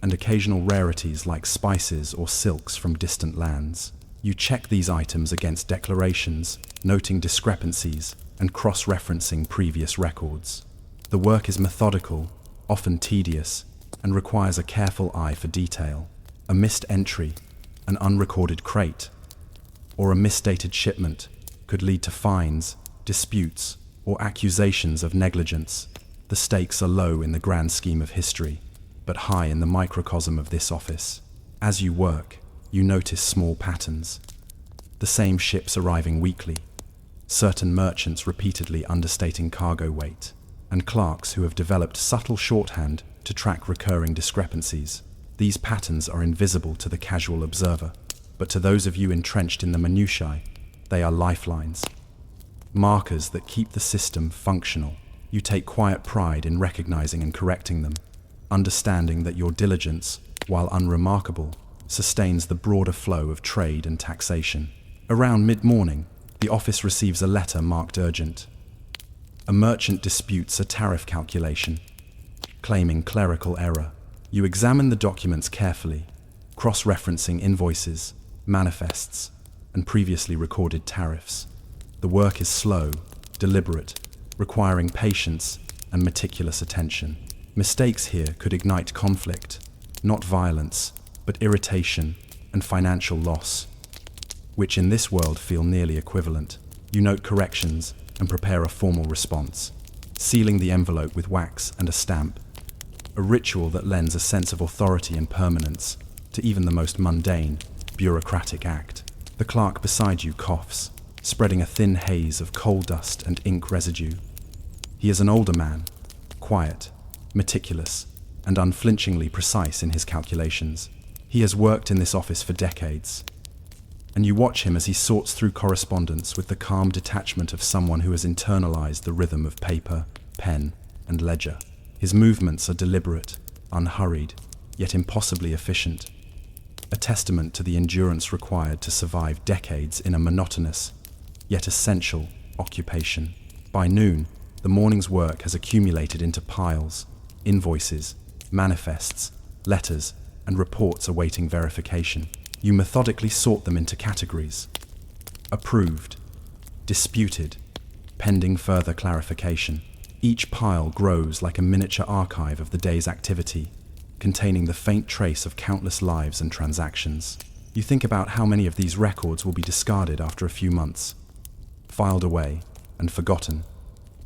and occasional rarities like spices or silks from distant lands. You check these items against declarations, noting discrepancies and cross-referencing previous records. The work is methodical, often tedious, and requires a careful eye for detail. A missed entry, an unrecorded crate, or a misstated shipment could lead to fines, disputes, or accusations of negligence. The stakes are low in the grand scheme of history, but high in the microcosm of this office. As you work, you notice small patterns. The same ships arriving weekly, certain merchants repeatedly understating cargo weight, and clerks who have developed subtle shorthand to track recurring discrepancies. These patterns are invisible to the casual observer, but to those of you entrenched in the minutiae, they are lifelines. Markers that keep the system functional. You take quiet pride in recognizing and correcting them, understanding that your diligence, while unremarkable, sustains the broader flow of trade and taxation. Around mid-morning, the office receives a letter marked urgent. A merchant disputes a tariff calculation, claiming clerical error. You examine the documents carefully, cross-referencing invoices, manifests, and previously recorded tariffs. The work is slow, deliberate, requiring patience and meticulous attention. Mistakes here could ignite conflict, not violence, but irritation and financial loss, which in this world feel nearly equivalent. You note corrections and prepare a formal response, sealing the envelope with wax and a stamp, a ritual that lends a sense of authority and permanence to even the most mundane, bureaucratic act. The clerk beside you coughs, spreading a thin haze of coal dust and ink residue. He is an older man, quiet, meticulous, and unflinchingly precise in his calculations. He has worked in this office for decades, and you watch him as he sorts through correspondence with the calm detachment of someone who has internalized the rhythm of paper, pen, and ledger. His movements are deliberate, unhurried, yet impossibly efficient, a testament to the endurance required to survive decades in a monotonous, yet essential, occupation. By noon, the morning's work has accumulated into piles, invoices, manifests, letters, and reports awaiting verification. You methodically sort them into categories: approved, disputed, pending further clarification. Each pile grows like a miniature archive of the day's activity, containing the faint trace of countless lives and transactions. You think about how many of these records will be discarded after a few months, filed away and forgotten,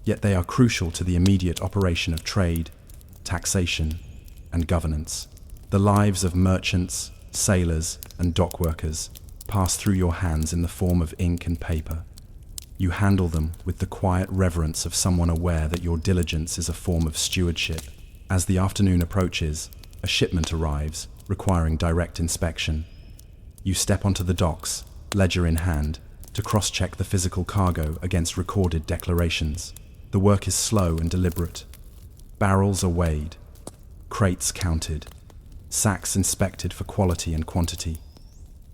yet they are crucial to the immediate operation of trade, taxation, and governance. The lives of merchants, sailors, and dock workers, pass through your hands in the form of ink and paper. You handle them with the quiet reverence of someone aware that your diligence is a form of stewardship. As the afternoon approaches, a shipment arrives, requiring direct inspection. You step onto the docks, ledger in hand, to cross-check the physical cargo against recorded declarations. The work is slow and deliberate. Barrels are weighed, crates counted, sacks inspected for quality and quantity.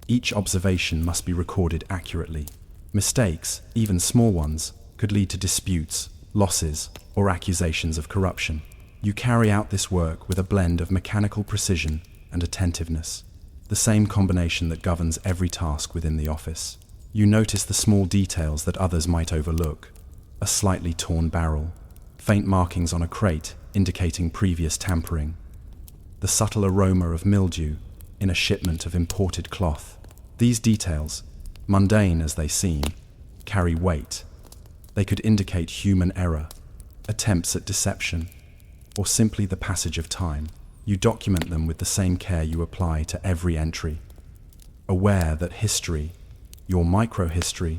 Each observation must be recorded accurately. Mistakes, even small ones, could lead to disputes, losses, or accusations of corruption. You carry out this work with a blend of mechanical precision and attentiveness, the same combination that governs every task within the office. You notice the small details that others might overlook: a slightly torn barrel, faint markings on a crate indicating previous tampering, the subtle aroma of mildew in a shipment of imported cloth. These details, mundane as they seem, carry weight. They could indicate human error, attempts at deception, or simply the passage of time. You document them with the same care you apply to every entry, aware that history, your microhistory,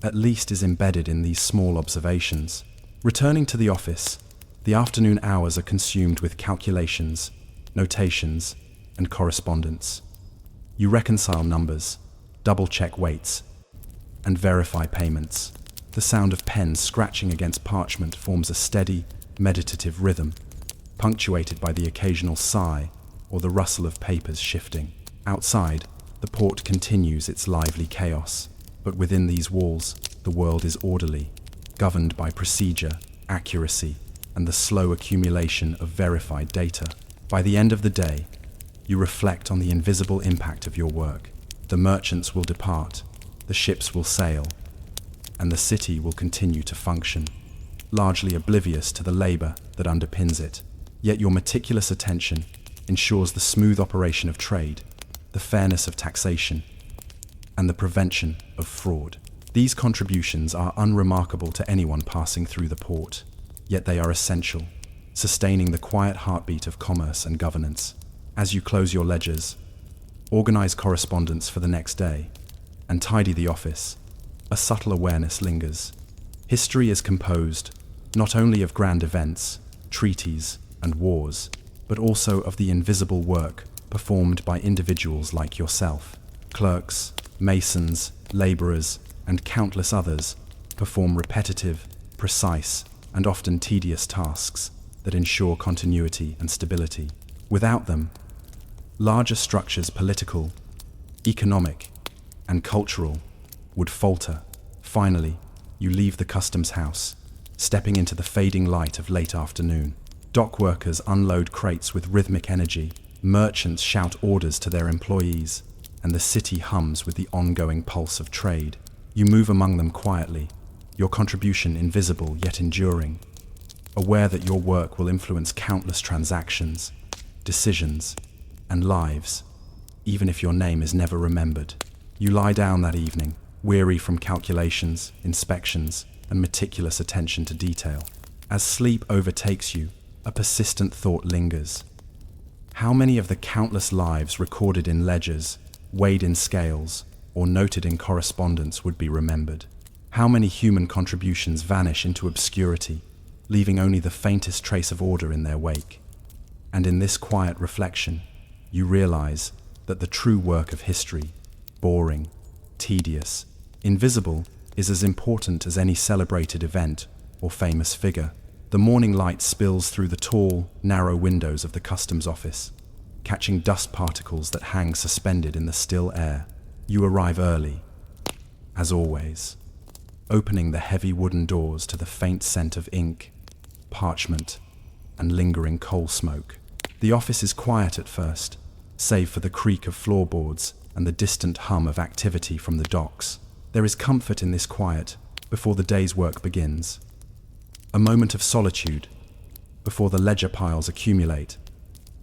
at least is embedded in these small observations. Returning to the office, the afternoon hours are consumed with calculations, notations, and correspondence. You reconcile numbers, double-check weights, and verify payments. The sound of pens scratching against parchment forms a steady, meditative rhythm, punctuated by the occasional sigh or the rustle of papers shifting. Outside, the port continues its lively chaos, but within these walls, the world is orderly, governed by procedure, accuracy, and the slow accumulation of verified data. By the end of the day, you reflect on the invisible impact of your work. The merchants will depart, the ships will sail, and the city will continue to function, largely oblivious to the labor that underpins it. Yet your meticulous attention ensures the smooth operation of trade, the fairness of taxation, and the prevention of fraud. These contributions are unremarkable to anyone passing through the port, yet they are essential, sustaining the quiet heartbeat of commerce and governance. As you close your ledgers, organize correspondence for the next day, and tidy the office, a subtle awareness lingers. History is composed not only of grand events, treaties, and wars, but also of the invisible work performed by individuals like yourself. Clerks, masons, laborers, and countless others perform repetitive, precise, and often tedious tasks that ensure continuity and stability. Without them, larger structures, political, economic, and cultural, would falter. Finally, you leave the customs house, stepping into the fading light of late afternoon. Dock workers unload crates with rhythmic energy, merchants shout orders to their employees, and the city hums with the ongoing pulse of trade. You move among them quietly, your contribution invisible yet enduring, aware that your work will influence countless transactions, decisions, and lives, even if your name is never remembered. You lie down that evening, weary from calculations, inspections, and meticulous attention to detail. As sleep overtakes you, a persistent thought lingers. How many of the countless lives recorded in ledgers, weighed in scales, or noted in correspondence would be remembered? How many human contributions vanish into obscurity, leaving only the faintest trace of order in their wake? And in this quiet reflection, you realize that the true work of history, boring, tedious, invisible, is as important as any celebrated event or famous figure. The morning light spills through the tall, narrow windows of the customs office, catching dust particles that hang suspended in the still air. You arrive early, as always, opening the heavy wooden doors to the faint scent of ink, parchment, and lingering coal smoke. The office is quiet at first, save for the creak of floorboards and the distant hum of activity from the docks. There is comfort in this quiet before the day's work begins. A moment of solitude before the ledger piles accumulate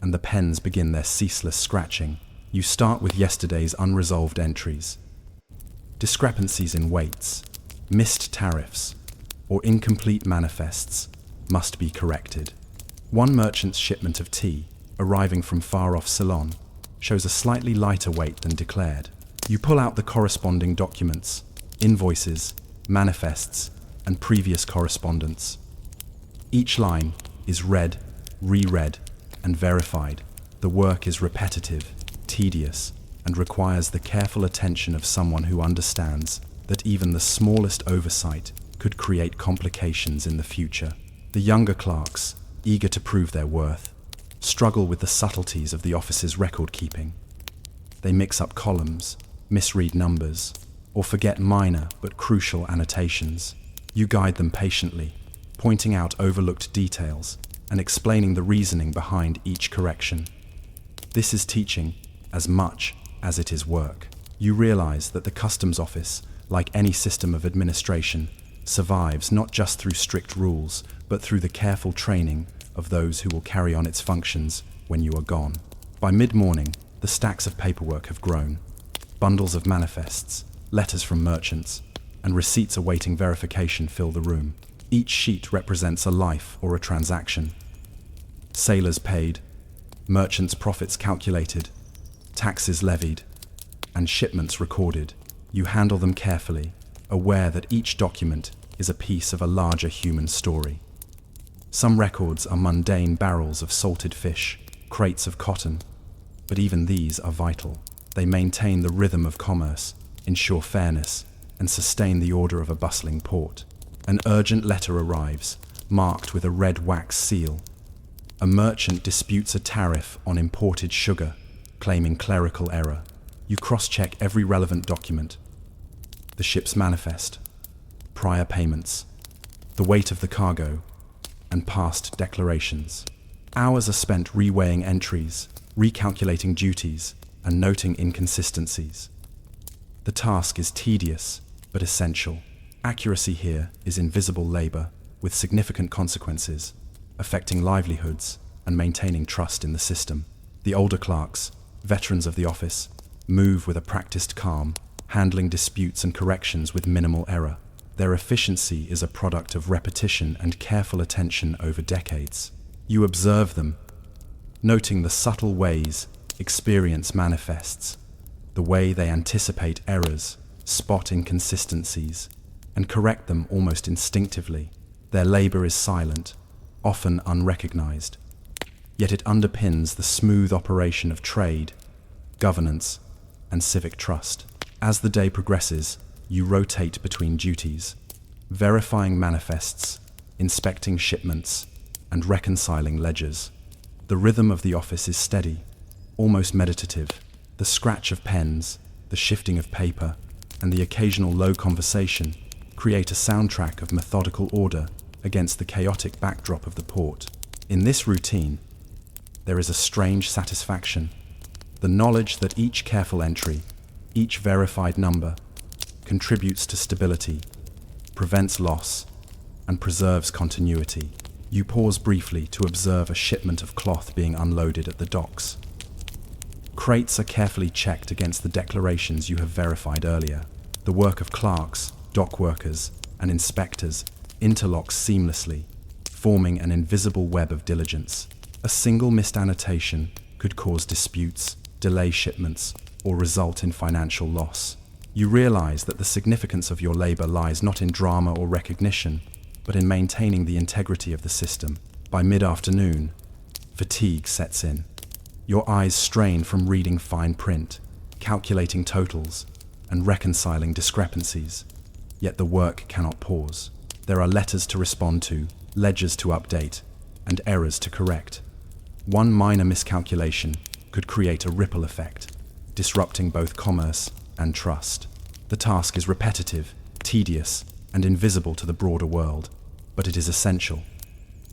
and the pens begin their ceaseless scratching. You start with yesterday's unresolved entries. Discrepancies in weights, missed tariffs, or incomplete manifests must be corrected. One merchant's shipment of tea, arriving from far-off Ceylon, shows a slightly lighter weight than declared. You pull out the corresponding documents, invoices, manifests, and previous correspondence. Each line is read, reread, and verified. The work is repetitive, tedious, and requires the careful attention of someone who understands that even the smallest oversight could create complications in the future. The younger clerks, eager to prove their worth, struggle with the subtleties of the office's record-keeping. They mix up columns, misread numbers, or forget minor but crucial annotations. You guide them patiently, pointing out overlooked details and explaining the reasoning behind each correction. This is teaching as much as it is work. You realize that the customs office, like any system of administration, survives not just through strict rules, but through the careful training of those who will carry on its functions when you are gone. By mid-morning, the stacks of paperwork have grown. Bundles of manifests, letters from merchants, and receipts awaiting verification fill the room. Each sheet represents a life or a transaction. Sailors paid, merchants' profits calculated, taxes levied, and shipments recorded. You handle them carefully, aware that each document is a piece of a larger human story. Some records are mundane barrels of salted fish, crates of cotton, but even these are vital. They maintain the rhythm of commerce, ensure fairness, and sustain the order of a bustling port. An urgent letter arrives, marked with a red wax seal. A merchant disputes a tariff on imported sugar, claiming clerical error. You cross-check every relevant document. The ship's manifest, prior payments, the weight of the cargo, and past declarations. Hours are spent reweighing entries, recalculating duties, and noting inconsistencies. The task is tedious, but essential. Accuracy here is invisible labor, with significant consequences, affecting livelihoods and maintaining trust in the system. The older clerks, veterans of the office, move with a practiced calm, handling disputes and corrections with minimal error. Their efficiency is a product of repetition and careful attention over decades. You observe them, noting the subtle ways experience manifests, the way they anticipate errors, spot inconsistencies, and correct them almost instinctively. Their labor is silent, often unrecognized, yet it underpins the smooth operation of trade, governance, and civic trust. As the day progresses, you rotate between duties, verifying manifests, inspecting shipments, and reconciling ledgers. The rhythm of the office is steady, almost meditative. The scratch of pens, the shifting of paper, and the occasional low conversation create a soundtrack of methodical order against the chaotic backdrop of the port. In this routine, there is a strange satisfaction. The knowledge that each careful entry, each verified number, contributes to stability, prevents loss, and preserves continuity. You pause briefly to observe a shipment of cloth being unloaded at the docks. Crates are carefully checked against the declarations you have verified earlier. The work of clerks, dock workers, and inspectors interlocks seamlessly, forming an invisible web of diligence. A single missed annotation could cause disputes, delay shipments, or result in financial loss. You realize that the significance of your labor lies not in drama or recognition, but in maintaining the integrity of the system. By mid-afternoon, fatigue sets in. Your eyes strain from reading fine print, calculating totals, and reconciling discrepancies. Yet the work cannot pause. There are letters to respond to, ledgers to update, and errors to correct. One minor miscalculation could create a ripple effect, disrupting both commerce and trust. The task is repetitive, tedious, and invisible to the broader world, but it is essential.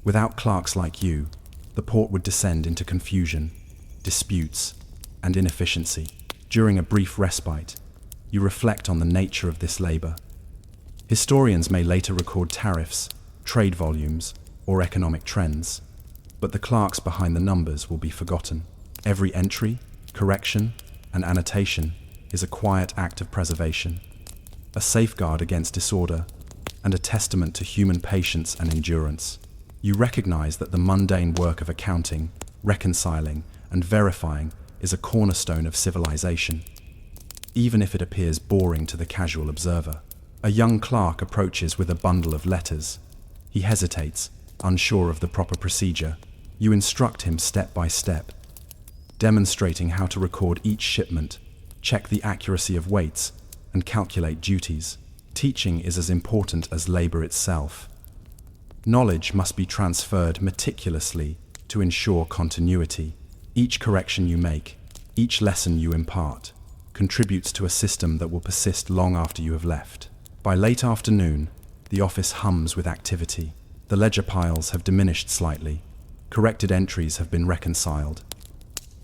Without clerks like you, the port would descend into confusion, disputes, and inefficiency. During a brief respite, you reflect on the nature of this labor. Historians may later record tariffs, trade volumes, or economic trends, but the clerks behind the numbers will be forgotten. Every entry, correction, and annotation is a quiet act of preservation, a safeguard against disorder, and a testament to human patience and endurance. You recognize that the mundane work of accounting, reconciling, and verifying is a cornerstone of civilization. even if it appears boring to the casual observer. A young clerk approaches with a bundle of letters. He hesitates, unsure of the proper procedure. You instruct him step by step, demonstrating how to record each shipment, check the accuracy of weights, and calculate duties. Teaching is as important as labor itself. Knowledge must be transferred meticulously to ensure continuity. Each correction you make, each lesson you impart, contributes to a system that will persist long after you have left. By late afternoon, the office hums with activity. The ledger piles have diminished slightly, corrected entries have been reconciled,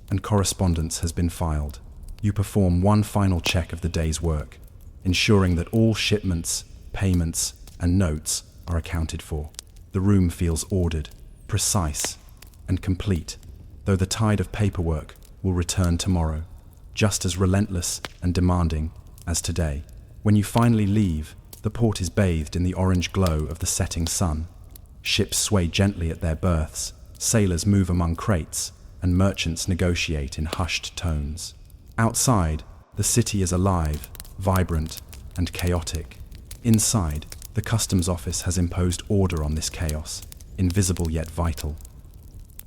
and correspondence has been filed. You perform one final check of the day's work, ensuring that all shipments, payments, and notes are accounted for. The room feels ordered, precise, and complete, though the tide of paperwork will return tomorrow, just as relentless and demanding as today. When you finally leave, the port is bathed in the orange glow of the setting sun. Ships sway gently at their berths, sailors move among crates, and merchants negotiate in hushed tones. Outside, the city is alive, vibrant, and chaotic. Inside, the customs office has imposed order on this chaos, invisible yet vital,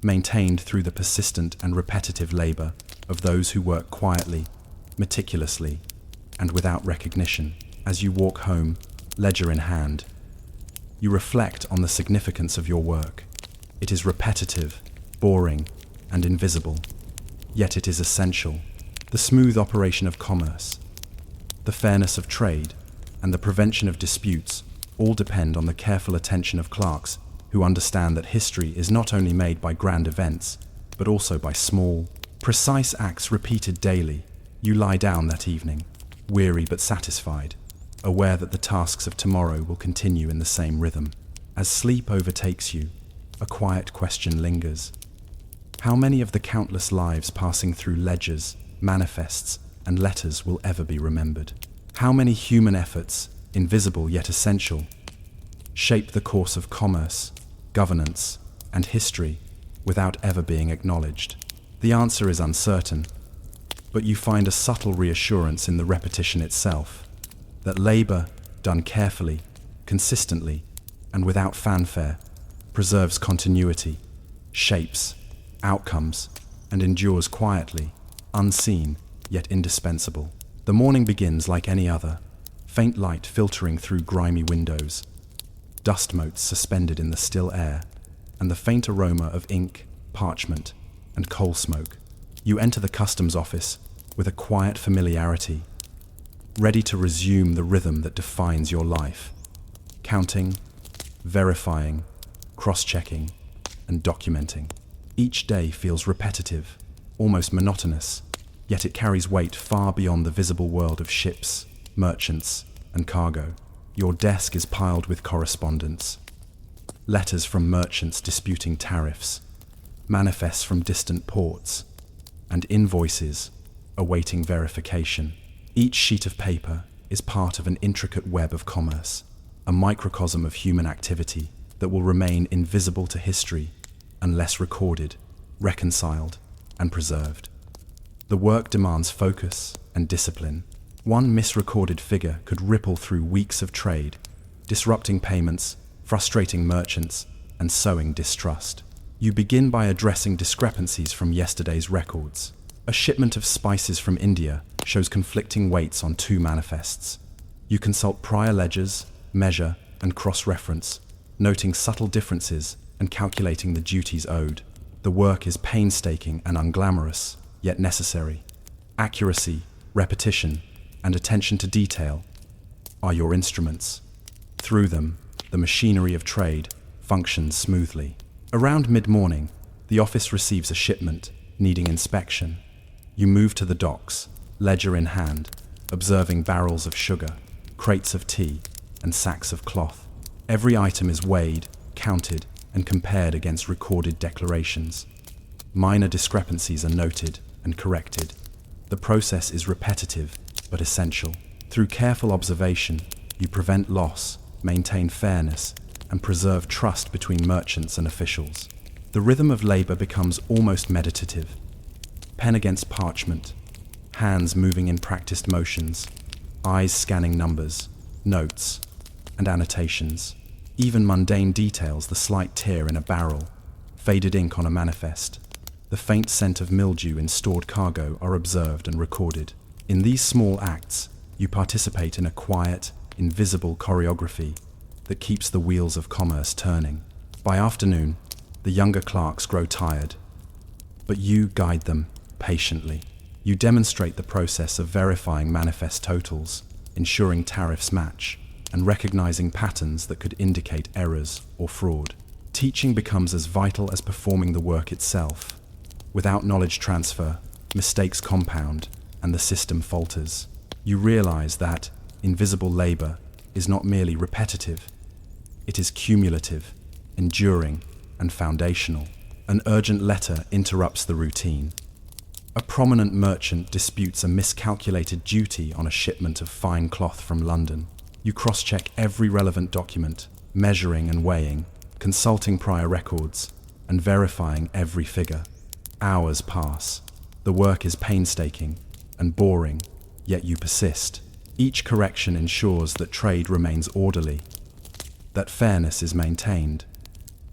maintained through the persistent and repetitive labor of those who work quietly, meticulously, and without recognition. As you walk home, ledger in hand, you reflect on the significance of your work. It is repetitive, boring, and invisible, yet it is essential. The smooth operation of commerce, the fairness of trade, and the prevention of disputes all depend on the careful attention of clerks who understand that history is not only made by grand events, but also by small, precise acts repeated daily. You lie down that evening, weary but satisfied, aware that the tasks of tomorrow will continue in the same rhythm. As sleep overtakes you, a quiet question lingers. How many of the countless lives passing through ledgers, manifests, and letters will ever be remembered? How many human efforts, invisible yet essential, shape the course of commerce, governance, and history without ever being acknowledged? The answer is uncertain, but you find a subtle reassurance in the repetition itself, that labor, done carefully, consistently, and without fanfare, preserves continuity, shapes outcomes, and endures quietly, unseen yet indispensable. The morning begins like any other, faint light filtering through grimy windows, dust motes suspended in the still air, and the faint aroma of ink, parchment, and coal smoke. You enter the customs office with a quiet familiarity, ready to resume the rhythm that defines your life, counting, verifying, cross-checking, and documenting. Each day feels repetitive, almost monotonous, yet it carries weight far beyond the visible world of ships, merchants, and cargo. Your desk is piled with correspondence, letters from merchants disputing tariffs, manifests from distant ports, and invoices awaiting verification. Each sheet of paper is part of an intricate web of commerce, a microcosm of human activity that will remain invisible to history unless recorded, reconciled, and preserved. The work demands focus and discipline. One misrecorded figure could ripple through weeks of trade, disrupting payments, frustrating merchants, and sowing distrust. You begin by addressing discrepancies from yesterday's records. A shipment of spices from India shows conflicting weights on 2 manifests. You consult prior ledgers, measure, and cross-reference, noting subtle differences and calculating the duties owed. The work is painstaking and unglamorous, yet necessary. Accuracy, repetition, and attention to detail are your instruments. Through them, the machinery of trade functions smoothly. Around mid-morning, the office receives a shipment needing inspection. You move to the docks, ledger in hand, observing barrels of sugar, crates of tea, and sacks of cloth. Every item is weighed, counted, and compared against recorded declarations. Minor discrepancies are noted and corrected. The process is repetitive but essential. Through careful observation, you prevent loss, maintain fairness, and preserve trust between merchants and officials. The rhythm of labor becomes almost meditative. Pen against parchment, hands moving in practiced motions, eyes scanning numbers, notes, and annotations. Even mundane details, the slight tear in a barrel, faded ink on a manifest, the faint scent of mildew in stored cargo are observed and recorded. In these small acts, you participate in a quiet, invisible choreography that keeps the wheels of commerce turning. By afternoon, the younger clerks grow tired, but you guide them patiently. You demonstrate the process of verifying manifest totals, ensuring tariffs match, and recognizing patterns that could indicate errors or fraud. Teaching becomes as vital as performing the work itself. Without knowledge transfer, mistakes compound and the system falters. You realize that invisible labor is not merely repetitive. It is cumulative, enduring, and foundational. An urgent letter interrupts the routine. A prominent merchant disputes a miscalculated duty on a shipment of fine cloth from London. You cross-check every relevant document, measuring and weighing, consulting prior records, and verifying every figure. Hours pass. The work is painstaking and boring, yet you persist. Each correction ensures that trade remains orderly, that fairness is maintained,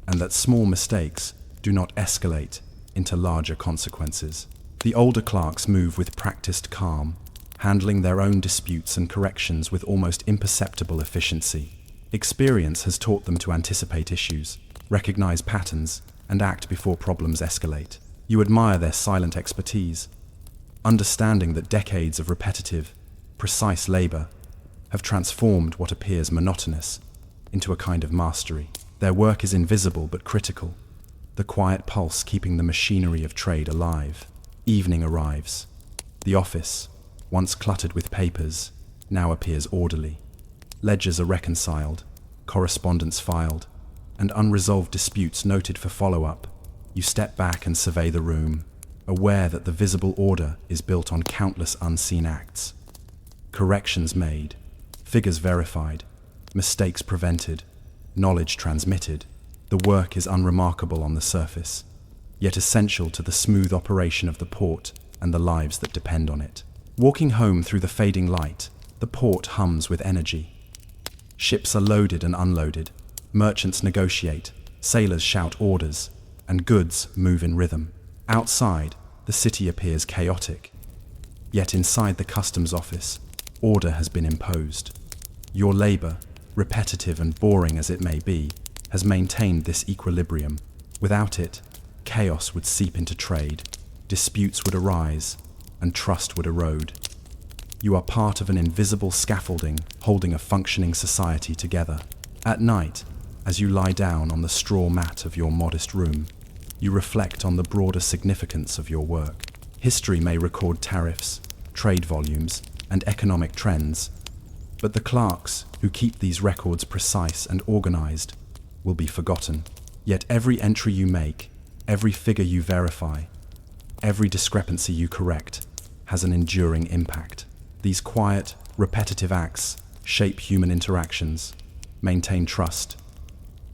and that small mistakes do not escalate into larger consequences. The older clerks move with practiced calm, handling their own disputes and corrections with almost imperceptible efficiency. Experience has taught them to anticipate issues, recognize patterns, and act before problems escalate. You admire their silent expertise, understanding that decades of repetitive, precise labor have transformed what appears monotonous into a kind of mastery. Their work is invisible but critical, the quiet pulse keeping the machinery of trade alive. Evening arrives. The office, once cluttered with papers, now appears orderly. Ledgers are reconciled, correspondence filed, and unresolved disputes noted for follow-up. You step back and survey the room, aware that the visible order is built on countless unseen acts. Corrections made, figures verified, mistakes prevented, knowledge transmitted. The work is unremarkable on the surface, yet essential to the smooth operation of the port and the lives that depend on it. Walking home through the fading light, the port hums with energy. Ships are loaded and unloaded, merchants negotiate, sailors shout orders, and goods move in rhythm. Outside, the city appears chaotic, yet inside the customs office, order has been imposed. Your labor, repetitive and boring as it may be, has maintained this equilibrium. Without it, chaos would seep into trade, disputes would arise, and trust would erode. You are part of an invisible scaffolding holding a functioning society together. At night, as you lie down on the straw mat of your modest room, you reflect on the broader significance of your work. History may record tariffs, trade volumes, and economic trends, but the clerks who keep these records precise and organized will be forgotten. Yet every entry you make, every figure you verify, every discrepancy you correct has an enduring impact. These quiet, repetitive acts shape human interactions, maintain trust,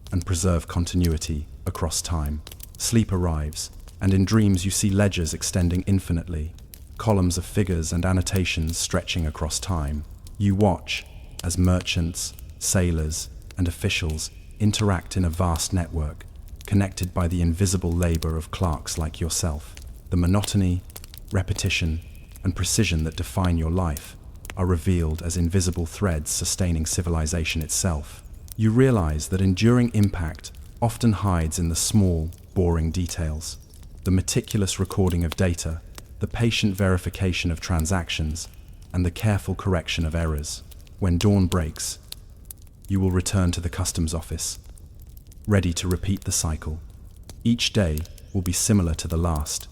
and preserve continuity across time. Sleep arrives, and in dreams you see ledgers extending infinitely, columns of figures and annotations stretching across time. You watch as merchants, sailors, and officials interact in a vast network, connected by the invisible labor of clerks like yourself. The monotony, repetition, and precision that define your life are revealed as invisible threads sustaining civilization itself. You realize that enduring impact often hides in the small, boring details, the meticulous recording of data, the patient verification of transactions, and the careful correction of errors. When dawn breaks, you will return to the customs office, ready to repeat the cycle. Each day will be similar to the last,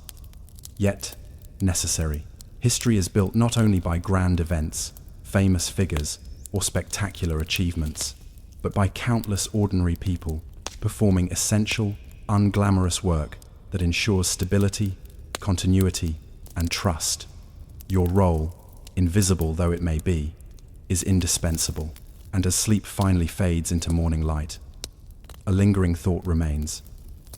yet necessary. History is built not only by grand events, famous figures, or spectacular achievements, but by countless ordinary people performing essential, unglamorous work that ensures stability, continuity, and trust. Your role, invisible though it may be, is indispensable, and as sleep finally fades into morning light, a lingering thought remains.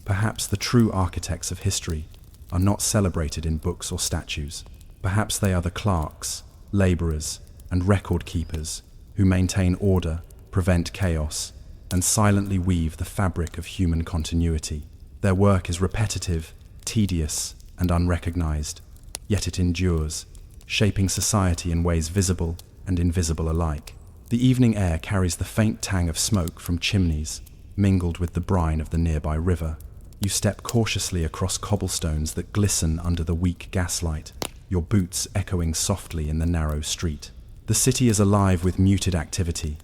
Perhaps the true architects of history are not celebrated in books or statues, Perhaps they are the clerks, laborers, and record keepers who maintain order, prevent chaos, and silently weave the fabric of human continuity. Their work is repetitive, tedious, and unrecognized, yet it endures, shaping society in ways visible and invisible alike. The evening air carries the faint tang of smoke from chimneys, mingled with the brine of the nearby river. You step cautiously across cobblestones that glisten under the weak gaslight, your boots echoing softly in the narrow street. The city is alive with muted activity.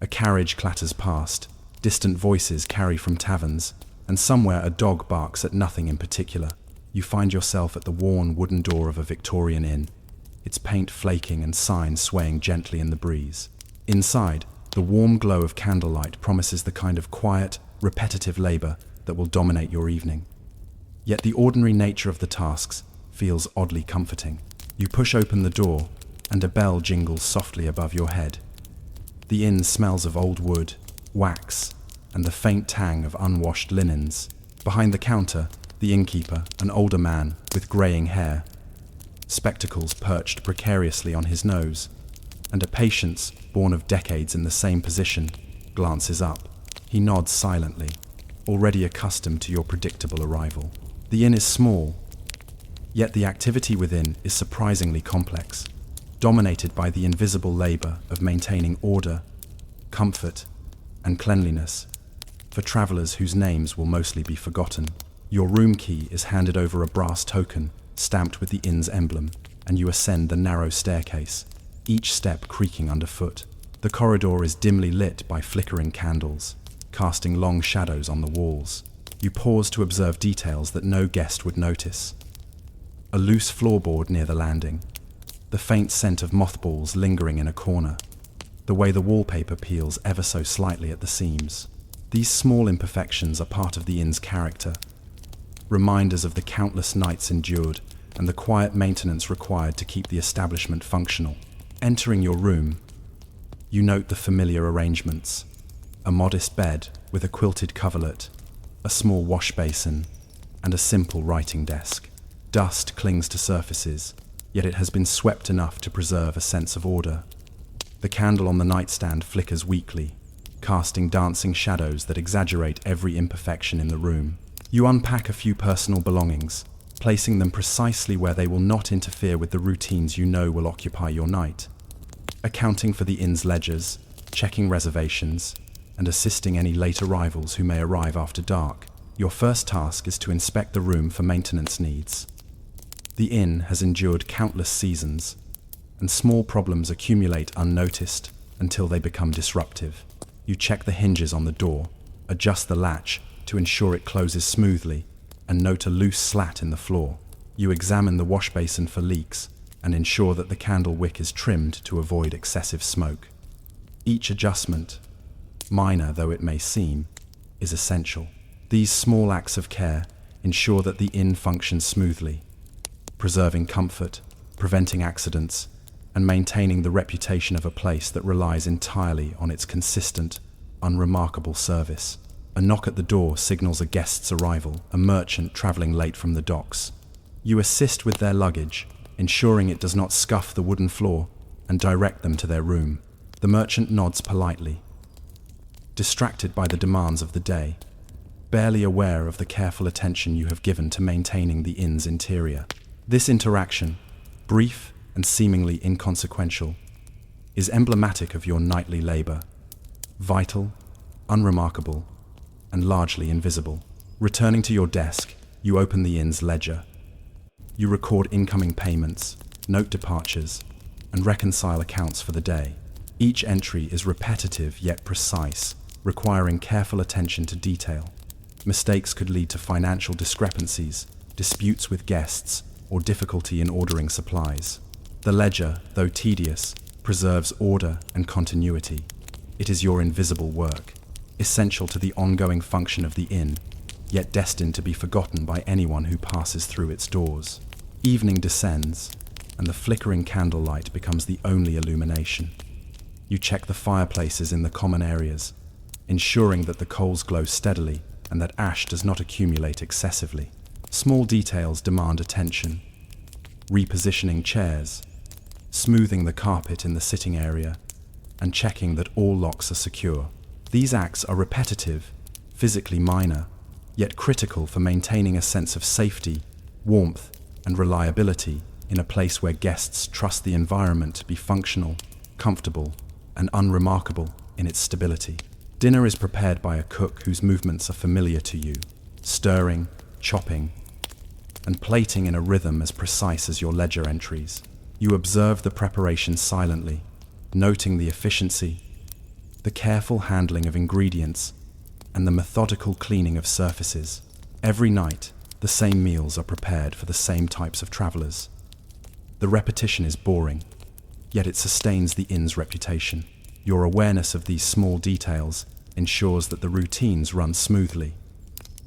A carriage clatters past, distant voices carry from taverns, and somewhere a dog barks at nothing in particular. You find yourself at the worn wooden door of a Victorian inn, its paint flaking and sign swaying gently in the breeze. Inside, the warm glow of candlelight promises the kind of quiet, repetitive labor that will dominate your evening. Yet the ordinary nature of the tasks feels oddly comforting. You push open the door, and a bell jingles softly above your head. The inn smells of old wood, wax, and the faint tang of unwashed linens. Behind the counter, the innkeeper, an older man with graying hair, spectacles perched precariously on his nose, and a patience born of decades in the same position, glances up. He nods silently, already accustomed to your predictable arrival. The inn is small, yet the activity within is surprisingly complex, dominated by the invisible labor of maintaining order, comfort, and cleanliness. For travelers whose names will mostly be forgotten, your room key is handed over a brass token stamped with the inn's emblem, and you ascend the narrow staircase, each step creaking underfoot. The corridor is dimly lit by flickering candles, casting long shadows on the walls. You pause to observe details that no guest would notice. A loose floorboard near the landing, the faint scent of mothballs lingering in a corner, the way the wallpaper peels ever so slightly at the seams. These small imperfections are part of the inn's character, reminders of the countless nights endured and the quiet maintenance required to keep the establishment functional. Entering your room, you note the familiar arrangements: a modest bed with a quilted coverlet, a small wash basin, and a simple writing desk. Dust clings to surfaces, yet it has been swept enough to preserve a sense of order. The candle on the nightstand flickers weakly, casting dancing shadows that exaggerate every imperfection in the room. You unpack a few personal belongings, placing them precisely where they will not interfere with the routines you know will occupy your night. Accounting for the inn's ledgers, checking reservations, and assisting any late arrivals who may arrive after dark, your first task is to inspect the room for maintenance needs. The inn has endured countless seasons, and small problems accumulate unnoticed until they become disruptive. You check the hinges on the door, adjust the latch to ensure it closes smoothly, and note a loose slat in the floor. You examine the wash basin for leaks and ensure that the candle wick is trimmed to avoid excessive smoke. Each adjustment, minor though it may seem, is essential. These small acts of care ensure that the inn functions smoothly, preserving comfort, preventing accidents, and maintaining the reputation of a place that relies entirely on its consistent, unremarkable service. A knock at the door signals a guest's arrival, a merchant traveling late from the docks. You assist with their luggage, ensuring it does not scuff the wooden floor, and direct them to their room. The merchant nods politely, distracted by the demands of the day, barely aware of the careful attention you have given to maintaining the inn's interior. This interaction, brief and seemingly inconsequential, is emblematic of your nightly labor, vital, unremarkable, and largely invisible. Returning to your desk, you open the inn's ledger. You record incoming payments, note departures, and reconcile accounts for the day. Each entry is repetitive yet precise, requiring careful attention to detail. Mistakes could lead to financial discrepancies, disputes with guests, or difficulty in ordering supplies. The ledger, though tedious, preserves order and continuity. It is your invisible work, essential to the ongoing function of the inn, yet destined to be forgotten by anyone who passes through its doors. Evening descends, and the flickering candlelight becomes the only illumination. You check the fireplaces in the common areas, ensuring that the coals glow steadily and that ash does not accumulate excessively. Small details demand attention: repositioning chairs, smoothing the carpet in the sitting area, and checking that all locks are secure. These acts are repetitive, physically minor, yet critical for maintaining a sense of safety, warmth, and reliability in a place where guests trust the environment to be functional, comfortable, and unremarkable in its stability. Dinner is prepared by a cook whose movements are familiar to you, stirring, chopping, and plating in a rhythm as precise as your ledger entries. You observe the preparation silently, noting the efficiency, the careful handling of ingredients, and the methodical cleaning of surfaces. Every night, the same meals are prepared for the same types of travelers. The repetition is boring, yet it sustains the inn's reputation. Your awareness of these small details ensures that the routines run smoothly,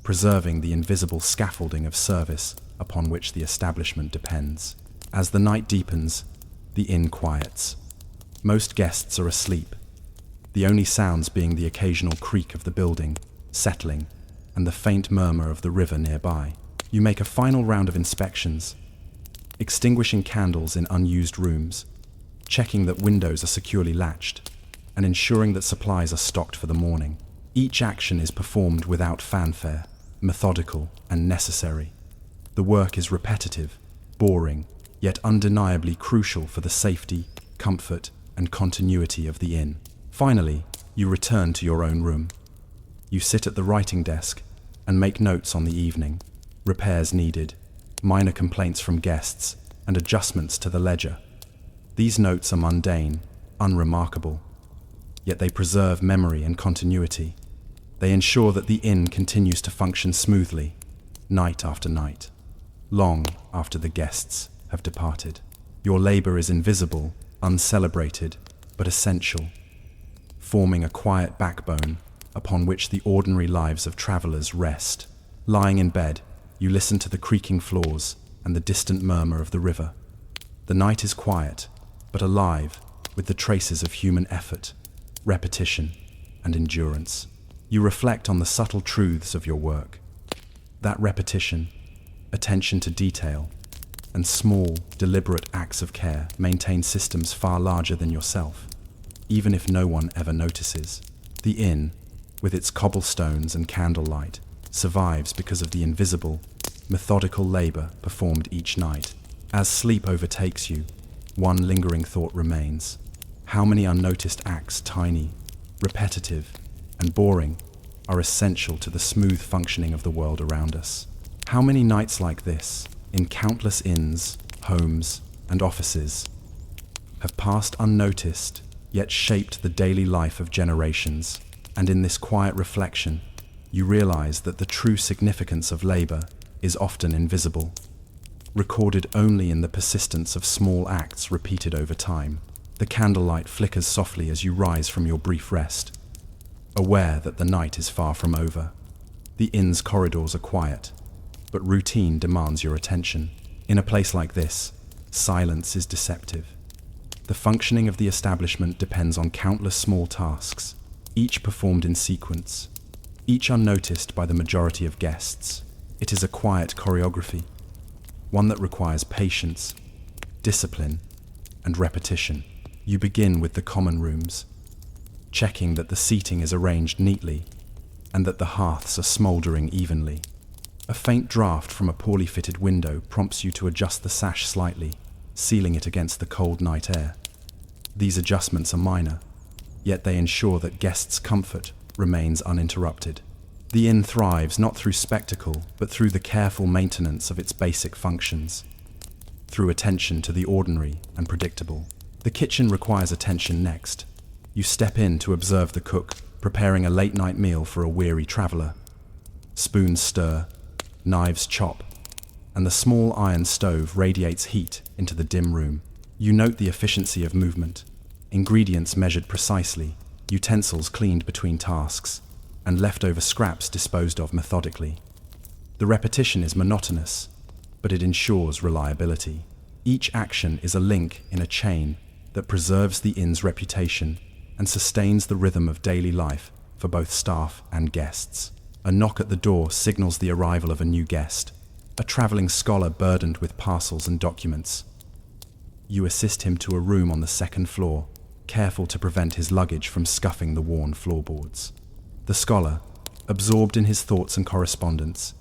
preserving the invisible scaffolding of service upon which the establishment depends. As the night deepens, the inn quiets. Most guests are asleep, the only sounds being the occasional creak of the building settling and the faint murmur of the river nearby. You make a final round of inspections, extinguishing candles in unused rooms, checking that windows are securely latched, and ensuring that supplies are stocked for the morning. Each action is performed without fanfare, methodical and necessary. The work is repetitive, boring, yet undeniably crucial for the safety, comfort, and continuity of the inn. Finally, you return to your own room. You sit at the writing desk and make notes on the evening, repairs needed, minor complaints from guests, and adjustments to the ledger. These notes are mundane, unremarkable, yet they preserve memory and continuity. They ensure that the inn continues to function smoothly, night after night, long after the guests have departed. Your labor is invisible, uncelebrated, but essential, forming a quiet backbone upon which the ordinary lives of travelers rest. Lying in bed, you listen to the creaking floors and the distant murmur of the river. The night is quiet, but alive with the traces of human effort, repetition, and endurance. You reflect on the subtle truths of your work. That repetition, attention to detail, and small, deliberate acts of care maintain systems far larger than yourself, even if no one ever notices. The inn, with its cobblestones and candlelight, survives because of the invisible, methodical labor performed each night. As sleep overtakes you, one lingering thought remains. How many unnoticed acts, tiny, repetitive, and boring, are essential to the smooth functioning of the world around us? How many nights like this, in countless inns, homes, and offices, have passed unnoticed, yet shaped the daily life of generations? And in this quiet reflection, you realize that the true significance of labor is often invisible, recorded only in the persistence of small acts repeated over time. The candlelight flickers softly as you rise from your brief rest, aware that the night is far from over. The inn's corridors are quiet, but routine demands your attention. In a place like this, silence is deceptive. The functioning of the establishment depends on countless small tasks, each performed in sequence, each unnoticed by the majority of guests. It is a quiet choreography, one that requires patience, discipline, and repetition. You begin with the common rooms, checking that the seating is arranged neatly and that the hearths are smoldering evenly. A faint draft from a poorly fitted window prompts you to adjust the sash slightly, sealing it against the cold night air. These adjustments are minor, yet they ensure that guests' comfort remains uninterrupted. The inn thrives not through spectacle, but through the careful maintenance of its basic functions, through attention to the ordinary and predictable. The kitchen requires attention next. You step in to observe the cook preparing a late-night meal for a weary traveler. Spoons stir, knives chop, and the small iron stove radiates heat into the dim room. You note the efficiency of movement, ingredients measured precisely, utensils cleaned between tasks, and leftover scraps disposed of methodically. The repetition is monotonous, but it ensures reliability. Each action is a link in a chain that preserves the inn's reputation and sustains the rhythm of daily life for both staff and guests. A knock at the door signals the arrival of a new guest, a traveling scholar burdened with parcels and documents. You assist him to a room on the second floor, careful to prevent his luggage from scuffing the worn floorboards. The scholar, absorbed in his thoughts and correspondence,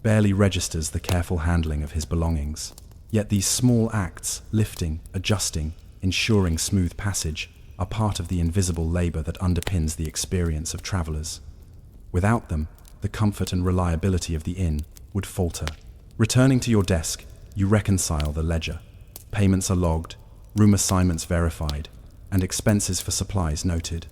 barely registers the careful handling of his belongings. Yet these small acts, lifting, adjusting, ensuring smooth passage, are part of the invisible labor that underpins the experience of travelers. Without them, the comfort and reliability of the inn would falter. Returning to your desk, you reconcile the ledger. Payments are logged, room assignments verified, and expenses for supplies noted.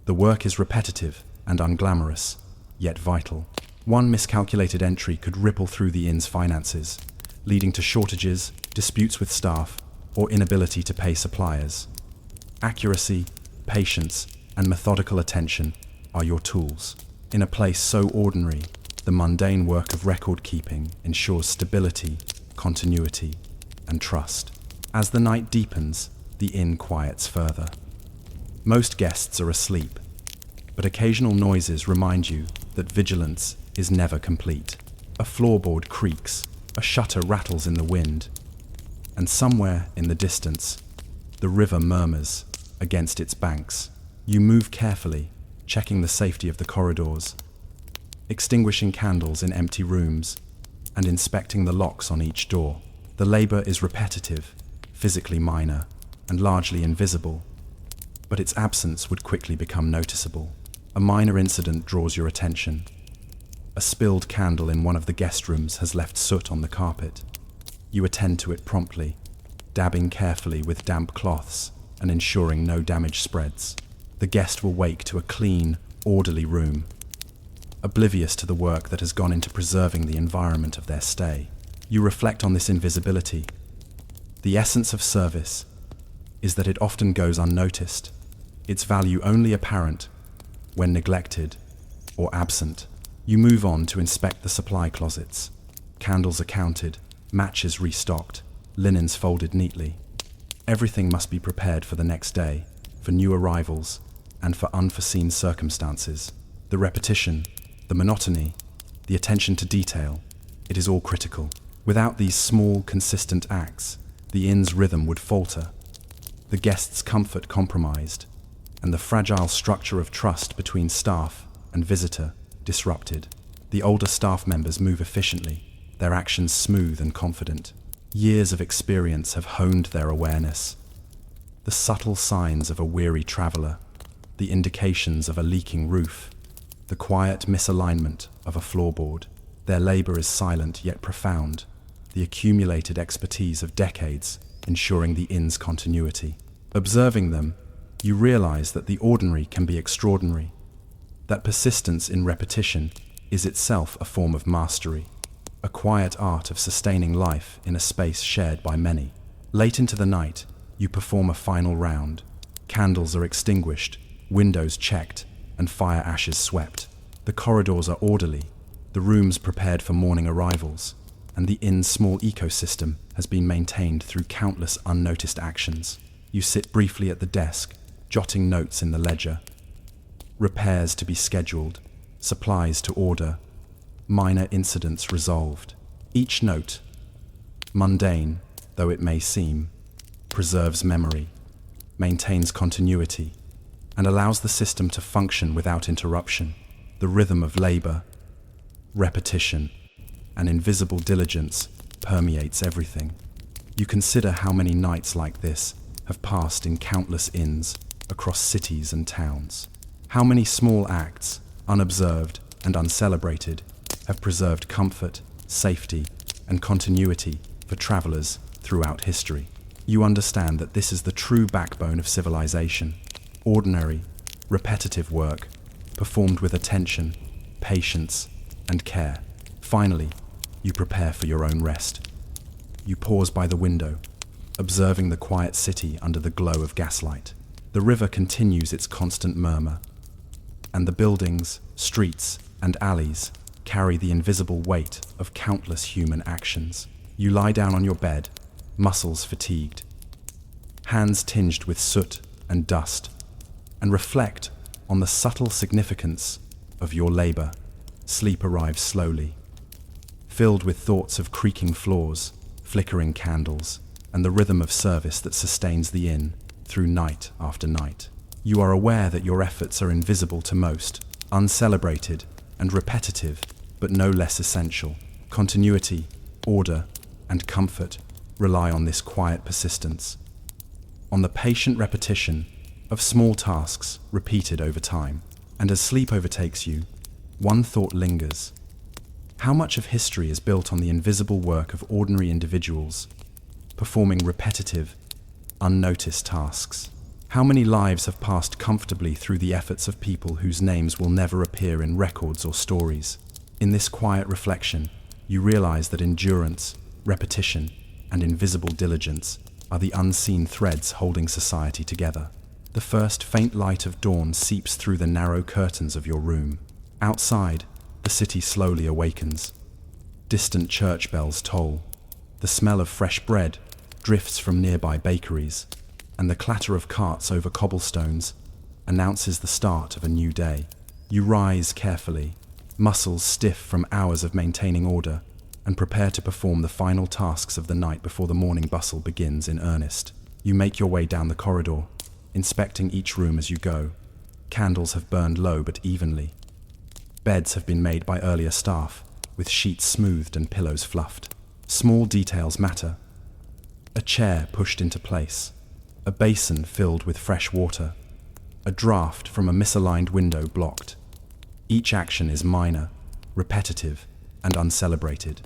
The work is repetitive and unglamorous, yet vital. One miscalculated entry could ripple through the inn's finances, leading to shortages, disputes with staff, or inability to pay suppliers. Accuracy, patience, and methodical attention are your tools. In a place so ordinary, the mundane work of record-keeping ensures stability, continuity, and trust. As the night deepens, the inn quiets further. Most guests are asleep, but occasional noises remind you that vigilance is never complete. A floorboard creaks, a shutter rattles in the wind, and somewhere in the distance, the river murmurs against its banks. You move carefully, checking the safety of the corridors, extinguishing candles in empty rooms, and inspecting the locks on each door. The labor is repetitive, physically minor, and largely invisible, but its absence would quickly become noticeable. A minor incident draws your attention. A spilled candle in one of the guest rooms has left soot on the carpet. You attend to it promptly, dabbing carefully with damp cloths and ensuring no damage spreads. The guest will wake to a clean, orderly room, oblivious to the work that has gone into preserving the environment of their stay. You reflect on this invisibility. The essence of service is that it often goes unnoticed, its value only apparent when neglected or absent. You move on to inspect the supply closets. Candles are counted, matches restocked, linens folded neatly. Everything must be prepared for the next day, for new arrivals, and for unforeseen circumstances. The repetition, the monotony, the attention to detail, it is all critical. Without these small, consistent acts, the inn's rhythm would falter, the guests' comfort compromised, and the fragile structure of trust between staff and visitor disrupted. The older staff members move efficiently, their actions smooth and confident. Years of experience have honed their awareness. The subtle signs of a weary traveler, the indications of a leaking roof, the quiet misalignment of a floorboard. Their labor is silent yet profound, the accumulated expertise of decades ensuring the inn's continuity. Observing them, you realize that the ordinary can be extraordinary, that persistence in repetition is itself a form of mastery, a quiet art of sustaining life in a space shared by many. Late into the night, you perform a final round. Candles are extinguished, windows checked, and fire ashes swept. The corridors are orderly, the rooms prepared for morning arrivals, and the inn's small ecosystem has been maintained through countless unnoticed actions. You sit briefly at the desk, jotting notes in the ledger. Repairs to be scheduled, supplies to order, minor incidents resolved. Each note, mundane though it may seem, preserves memory, maintains continuity, and allows the system to function without interruption. The rhythm of labor, repetition, and invisible diligence permeates everything. You consider how many nights like this have passed in countless inns across cities and towns. How many small acts, unobserved and uncelebrated, have preserved comfort, safety, and continuity for travelers throughout history. You understand that this is the true backbone of civilization. Ordinary, repetitive work, performed with attention, patience, and care. Finally, you prepare for your own rest. You pause by the window, observing the quiet city under the glow of gaslight. The river continues its constant murmur, and the buildings, streets, and alleys carry the invisible weight of countless human actions. You lie down on your bed, muscles fatigued, hands tinged with soot and dust, and reflect on the subtle significance of your labor. Sleep arrives slowly, filled with thoughts of creaking floors, flickering candles, and the rhythm of service that sustains the inn through night after night. You are aware that your efforts are invisible to most, uncelebrated and repetitive, but no less essential. Continuity, order, and comfort rely on this quiet persistence, on the patient repetition of small tasks repeated over time. And as sleep overtakes you, one thought lingers. How much of history is built on the invisible work of ordinary individuals, performing repetitive, unnoticed tasks? How many lives have passed comfortably through the efforts of people whose names will never appear in records or stories? In this quiet reflection, you realize that endurance, repetition, and invisible diligence are the unseen threads holding society together. The first faint light of dawn seeps through the narrow curtains of your room. Outside, the city slowly awakens. Distant church bells toll. The smell of fresh bread drifts from nearby bakeries, and the clatter of carts over cobblestones announces the start of a new day. You rise carefully, muscles stiff from hours of maintaining order, and prepare to perform the final tasks of the night before the morning bustle begins in earnest. You make your way down the corridor, inspecting each room as you go. Candles have burned low but evenly. Beds have been made by earlier staff, with sheets smoothed and pillows fluffed. Small details matter. A chair pushed into place, a basin filled with fresh water, a draft from a misaligned window blocked. Each action is minor, repetitive, and uncelebrated,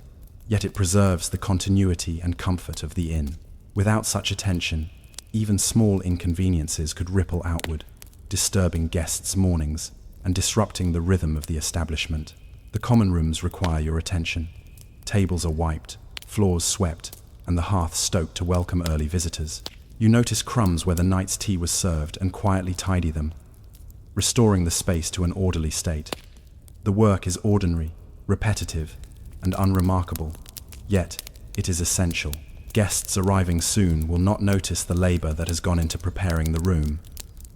yet it preserves the continuity and comfort of the inn. Without such attention, even small inconveniences could ripple outward, disturbing guests' mornings and disrupting the rhythm of the establishment. The common rooms require your attention. Tables are wiped, floors swept, and the hearth stoked to welcome early visitors. You notice crumbs where the night's tea was served and quietly tidy them, restoring the space to an orderly state. The work is ordinary, repetitive, and unremarkable, yet it is essential. Guests arriving soon will not notice the labor that has gone into preparing the room.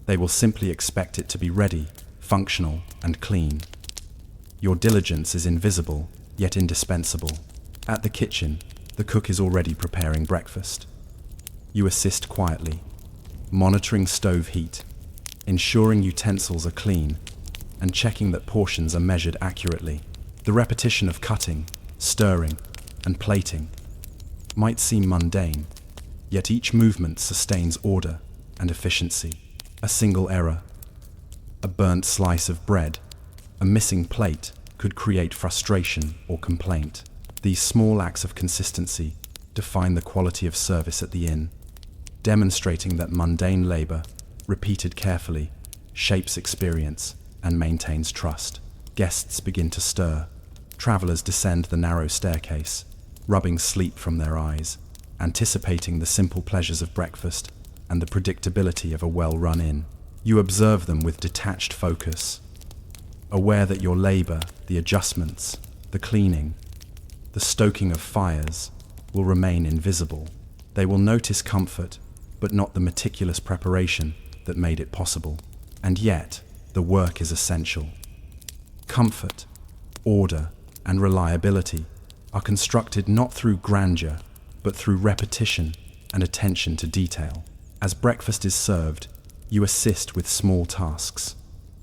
They will simply expect it to be ready, functional, and clean. Your diligence is invisible, yet indispensable. At the kitchen, the cook is already preparing breakfast. You assist quietly, monitoring stove heat, ensuring utensils are clean, and checking that portions are measured accurately. The repetition of cutting, stirring, and plating might seem mundane, yet each movement sustains order and efficiency. A single error, a burnt slice of bread, a missing plate could create frustration or complaint. These small acts of consistency define the quality of service at the inn, demonstrating that mundane labor, repeated carefully, shapes experience and maintains trust. Guests begin to stir. Travelers descend the narrow staircase, rubbing sleep from their eyes, anticipating the simple pleasures of breakfast and the predictability of a well-run inn. You observe them with detached focus, aware that your labor, the adjustments, the cleaning, the stoking of fires will remain invisible. They will notice comfort, but not the meticulous preparation that made it possible. And yet, the work is essential. Comfort, order, and reliability are constructed not through grandeur, but through repetition and attention to detail. As breakfast is served, you assist with small tasks,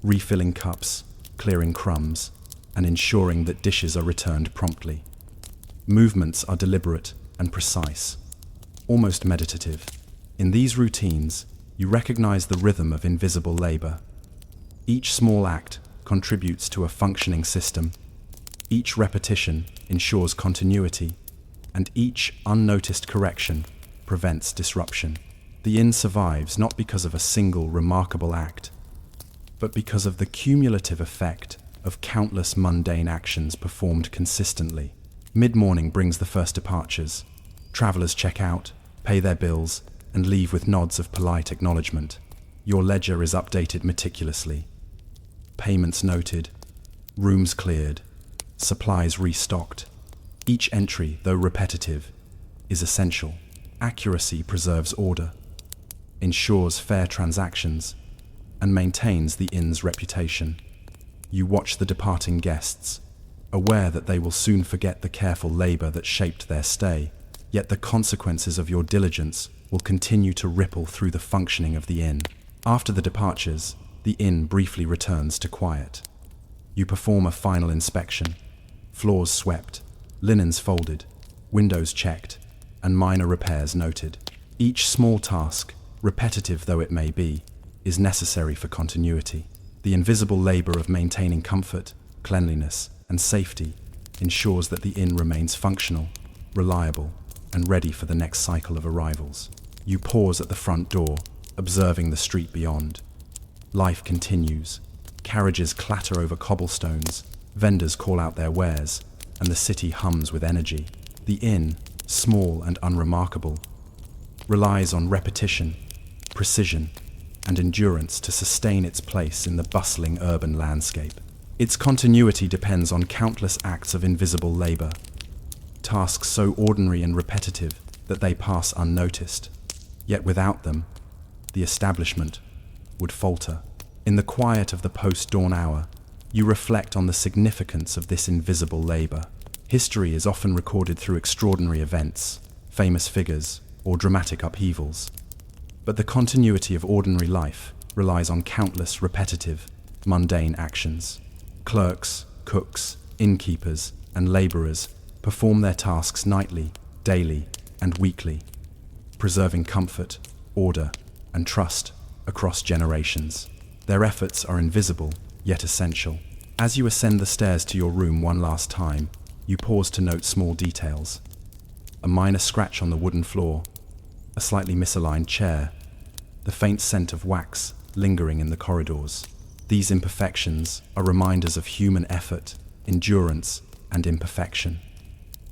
refilling cups, clearing crumbs, and ensuring that dishes are returned promptly. Movements are deliberate and precise, almost meditative. In these routines, you recognize the rhythm of invisible labor. Each small act contributes to a functioning system. Each repetition ensures continuity, and each unnoticed correction prevents disruption. The inn survives not because of a single remarkable act, but because of the cumulative effect of countless mundane actions performed consistently. Mid-morning brings the first departures. Travelers check out, pay their bills, and leave with nods of polite acknowledgement. Your ledger is updated meticulously. Payments noted, rooms cleared, supplies restocked. Each entry, though repetitive, is essential. Accuracy preserves order, ensures fair transactions, and maintains the inn's reputation. You watch the departing guests, aware that they will soon forget the careful labor that shaped their stay, yet the consequences of your diligence will continue to ripple through the functioning of the inn. After the departures, the inn briefly returns to quiet. You perform a final inspection. Floors swept, linens folded, windows checked, and minor repairs noted. Each small task, repetitive though it may be, is necessary for continuity. The invisible labor of maintaining comfort, cleanliness, and safety ensures that the inn remains functional, reliable, and ready for the next cycle of arrivals. You pause at the front door, observing the street beyond. Life continues. Carriages clatter over cobblestones, vendors call out their wares, and the city hums with energy. The inn, small and unremarkable, relies on repetition, precision, and endurance to sustain its place in the bustling urban landscape. Its continuity depends on countless acts of invisible labor, tasks so ordinary and repetitive that they pass unnoticed. Yet without them, the establishment would falter. In the quiet of the post-dawn hour, you reflect on the significance of this invisible labor. History is often recorded through extraordinary events, famous figures, or dramatic upheavals. But the continuity of ordinary life relies on countless repetitive, mundane actions. Clerks, cooks, innkeepers, and laborers perform their tasks nightly, daily, and weekly, preserving comfort, order, and trust across generations. Their efforts are invisible, yet essential. As you ascend the stairs to your room one last time, you pause to note small details. A minor scratch on the wooden floor, a slightly misaligned chair, the faint scent of wax lingering in the corridors. These imperfections are reminders of human effort, endurance, and imperfection.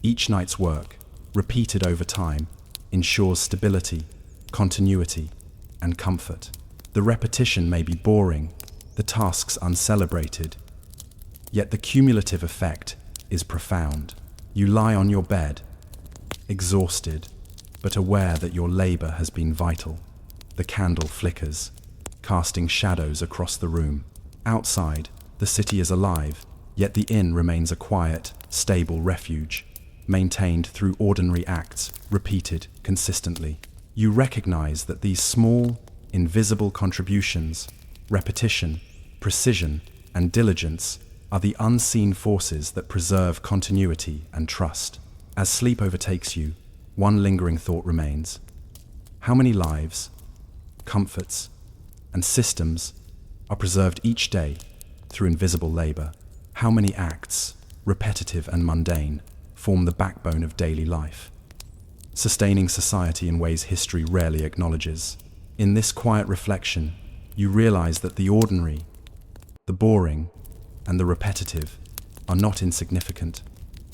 Each night's work, repeated over time, ensures stability, continuity, and comfort. The repetition may be boring, the tasks uncelebrated, yet the cumulative effect is profound. You lie on your bed, exhausted, but aware that your labor has been vital. The candle flickers, casting shadows across the room. Outside, the city is alive, yet the inn remains a quiet, stable refuge, maintained through ordinary acts, repeated consistently. You recognize that these small, invisible contributions, repetition, precision, and diligence, are the unseen forces that preserve continuity and trust. As sleep overtakes you, one lingering thought remains. How many lives, comforts, and systems are preserved each day through invisible labor? How many acts, repetitive and mundane, form the backbone of daily life, sustaining society in ways history rarely acknowledges? In this quiet reflection, you realize that the ordinary, the boring, and the repetitive are not insignificant.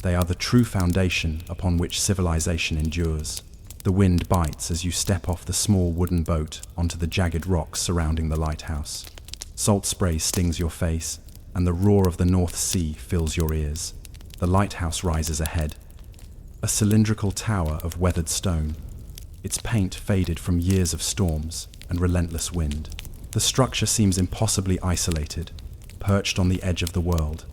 They are the true foundation upon which civilization endures. The wind bites as you step off the small wooden boat onto the jagged rocks surrounding the lighthouse. Salt spray stings your face, and the roar of the North Sea fills your ears. The lighthouse rises ahead, a cylindrical tower of weathered stone, its paint faded from years of storms and relentless wind. The structure seems impossibly isolated, perched on the edge of the world,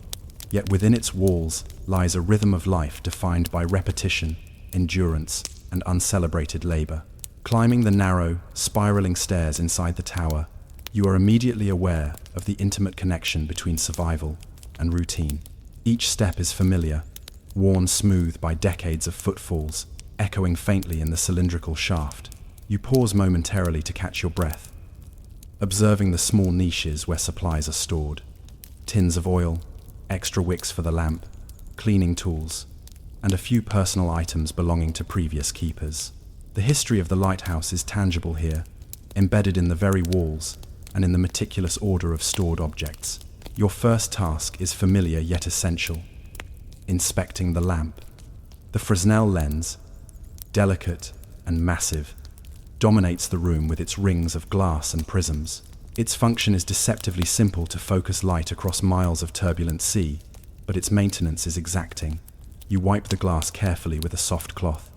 yet within its walls lies a rhythm of life defined by repetition, endurance, and uncelebrated labor. Climbing the narrow, spiraling stairs inside the tower, you are immediately aware of the intimate connection between survival and routine. Each step is familiar, worn smooth by decades of footfalls, echoing faintly in the cylindrical shaft. You pause momentarily to catch your breath, observing the small niches where supplies are stored. Tins of oil, extra wicks for the lamp, cleaning tools, and a few personal items belonging to previous keepers. The history of the lighthouse is tangible here, embedded in the very walls and in the meticulous order of stored objects. Your first task is familiar yet essential: inspecting the lamp. The Fresnel lens, delicate and massive, dominates the room with its rings of glass and prisms. Its function is deceptively simple to focus light across miles of turbulent sea, but its maintenance is exacting. You wipe the glass carefully with a soft cloth,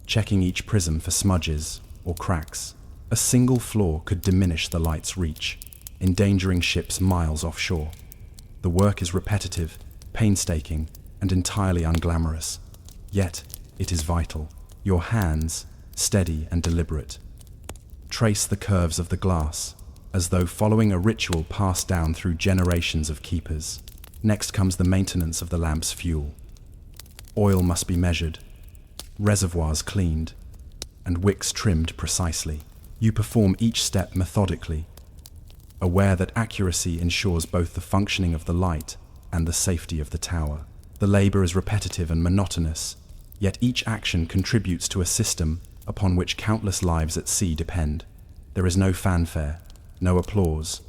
checking each prism for smudges or cracks. A single flaw could diminish the light's reach, endangering ships miles offshore. The work is repetitive, painstaking, and entirely unglamorous. Yet, it is vital. Your hands, steady and deliberate, trace the curves of the glass, as though following a ritual passed down through generations of keepers. Next comes the maintenance of the lamp's fuel. Oil must be measured, reservoirs cleaned, and wicks trimmed precisely. You perform each step methodically, aware that accuracy ensures both the functioning of the light and the safety of the tower. The labor is repetitive and monotonous, yet each action contributes to a system upon which countless lives at sea depend. There is no fanfare, no applause,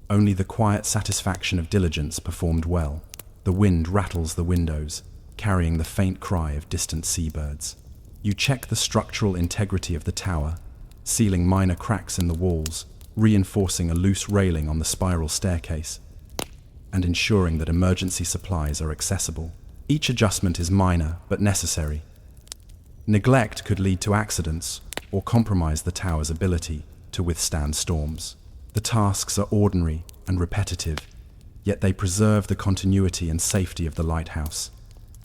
only the quiet satisfaction of diligence performed well. The wind rattles the windows, carrying the faint cry of distant seabirds. You check the structural integrity of the tower, sealing minor cracks in the walls, reinforcing a loose railing on the spiral staircase, and ensuring that emergency supplies are accessible. Each adjustment is minor but necessary. Neglect could lead to accidents or compromise the tower's ability to withstand storms. The tasks are ordinary and repetitive, yet they preserve the continuity and safety of the lighthouse,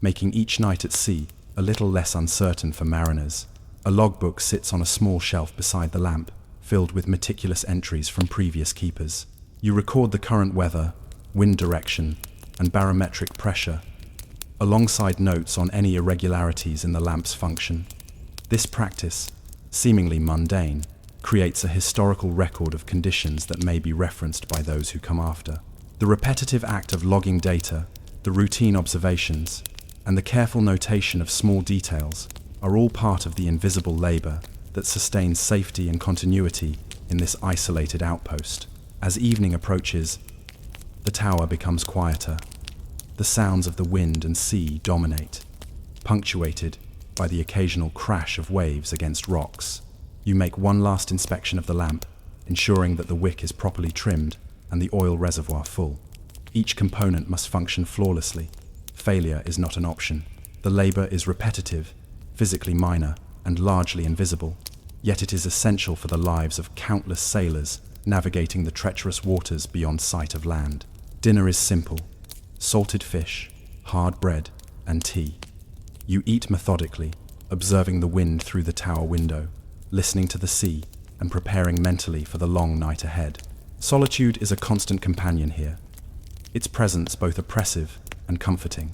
making each night at sea a little less uncertain for mariners. A logbook sits on a small shelf beside the lamp, filled with meticulous entries from previous keepers. You record the current weather, wind direction, and barometric pressure, alongside notes on any irregularities in the lamp's function. This practice, seemingly mundane, creates a historical record of conditions that may be referenced by those who come after. The repetitive act of logging data, the routine observations, and the careful notation of small details are all part of the invisible labor that sustains safety and continuity in this isolated outpost. As evening approaches, the tower becomes quieter. The sounds of the wind and sea dominate, punctuated by the occasional crash of waves against rocks. You make one last inspection of the lamp, ensuring that the wick is properly trimmed and the oil reservoir full. Each component must function flawlessly. Failure is not an option. The labor is repetitive, physically minor, and largely invisible, yet it is essential for the lives of countless sailors navigating the treacherous waters beyond sight of land. Dinner is simple: salted fish, hard bread, and tea. You eat methodically, observing the wind through the tower window, listening to the sea, and preparing mentally for the long night ahead. Solitude is a constant companion here, its presence both oppressive and comforting.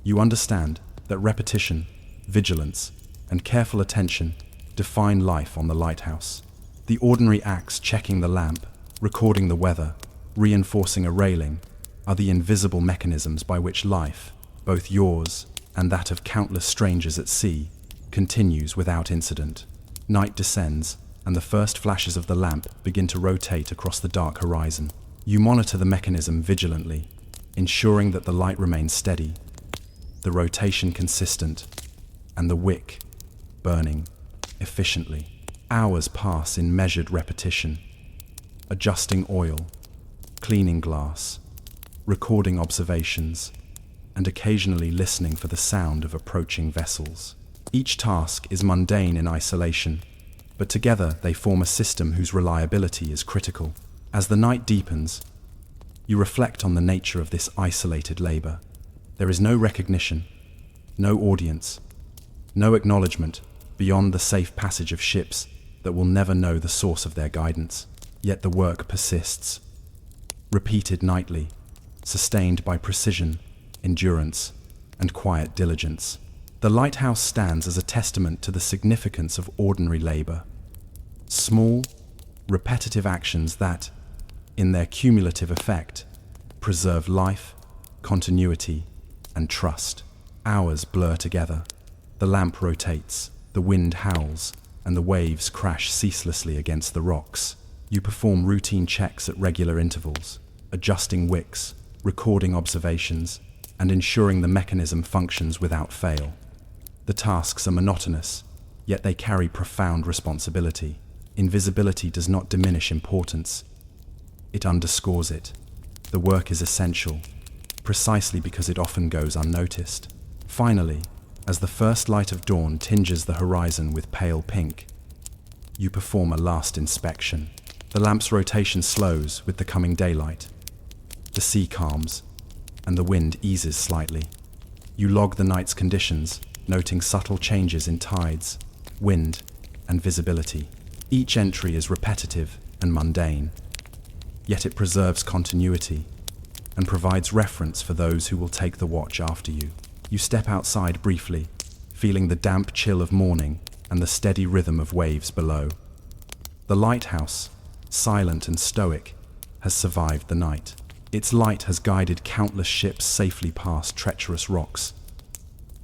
You understand that repetition, vigilance, and careful attention define life on the lighthouse. The ordinary acts, checking the lamp, recording the weather, reinforcing a railing, are the invisible mechanisms by which life, both yours and that of countless strangers at sea, continues without incident. Night descends, and the first flashes of the lamp begin to rotate across the dark horizon. You monitor the mechanism vigilantly, ensuring that the light remains steady, the rotation consistent, and the wick burning efficiently. Hours pass in measured repetition, adjusting oil, cleaning glass, recording observations, and occasionally listening for the sound of approaching vessels. Each task is mundane in isolation, but together they form a system whose reliability is critical. As the night deepens, you reflect on the nature of this isolated labor. There is no recognition, no audience, no acknowledgement beyond the safe passage of ships that will never know the source of their guidance. Yet the work persists, repeated nightly, sustained by precision, endurance, and quiet diligence. The lighthouse stands as a testament to the significance of ordinary labor. Small, repetitive actions that, in their cumulative effect, preserve life, continuity, and trust. Hours blur together. The lamp rotates, the wind howls, and the waves crash ceaselessly against the rocks. You perform routine checks at regular intervals, adjusting wicks, recording observations, and ensuring the mechanism functions without fail. The tasks are monotonous, yet they carry profound responsibility. Invisibility does not diminish importance. It underscores it. The work is essential, precisely because it often goes unnoticed. Finally, as the first light of dawn tinges the horizon with pale pink, you perform a last inspection. The lamp's rotation slows with the coming daylight. The sea calms, and the wind eases slightly. You log the night's conditions, noting subtle changes in tides, wind, and visibility. Each entry is repetitive and mundane, yet it preserves continuity and provides reference for those who will take the watch after you. You step outside briefly, feeling the damp chill of morning and the steady rhythm of waves below. The lighthouse, silent and stoic, has survived the night. Its light has guided countless ships safely past treacherous rocks,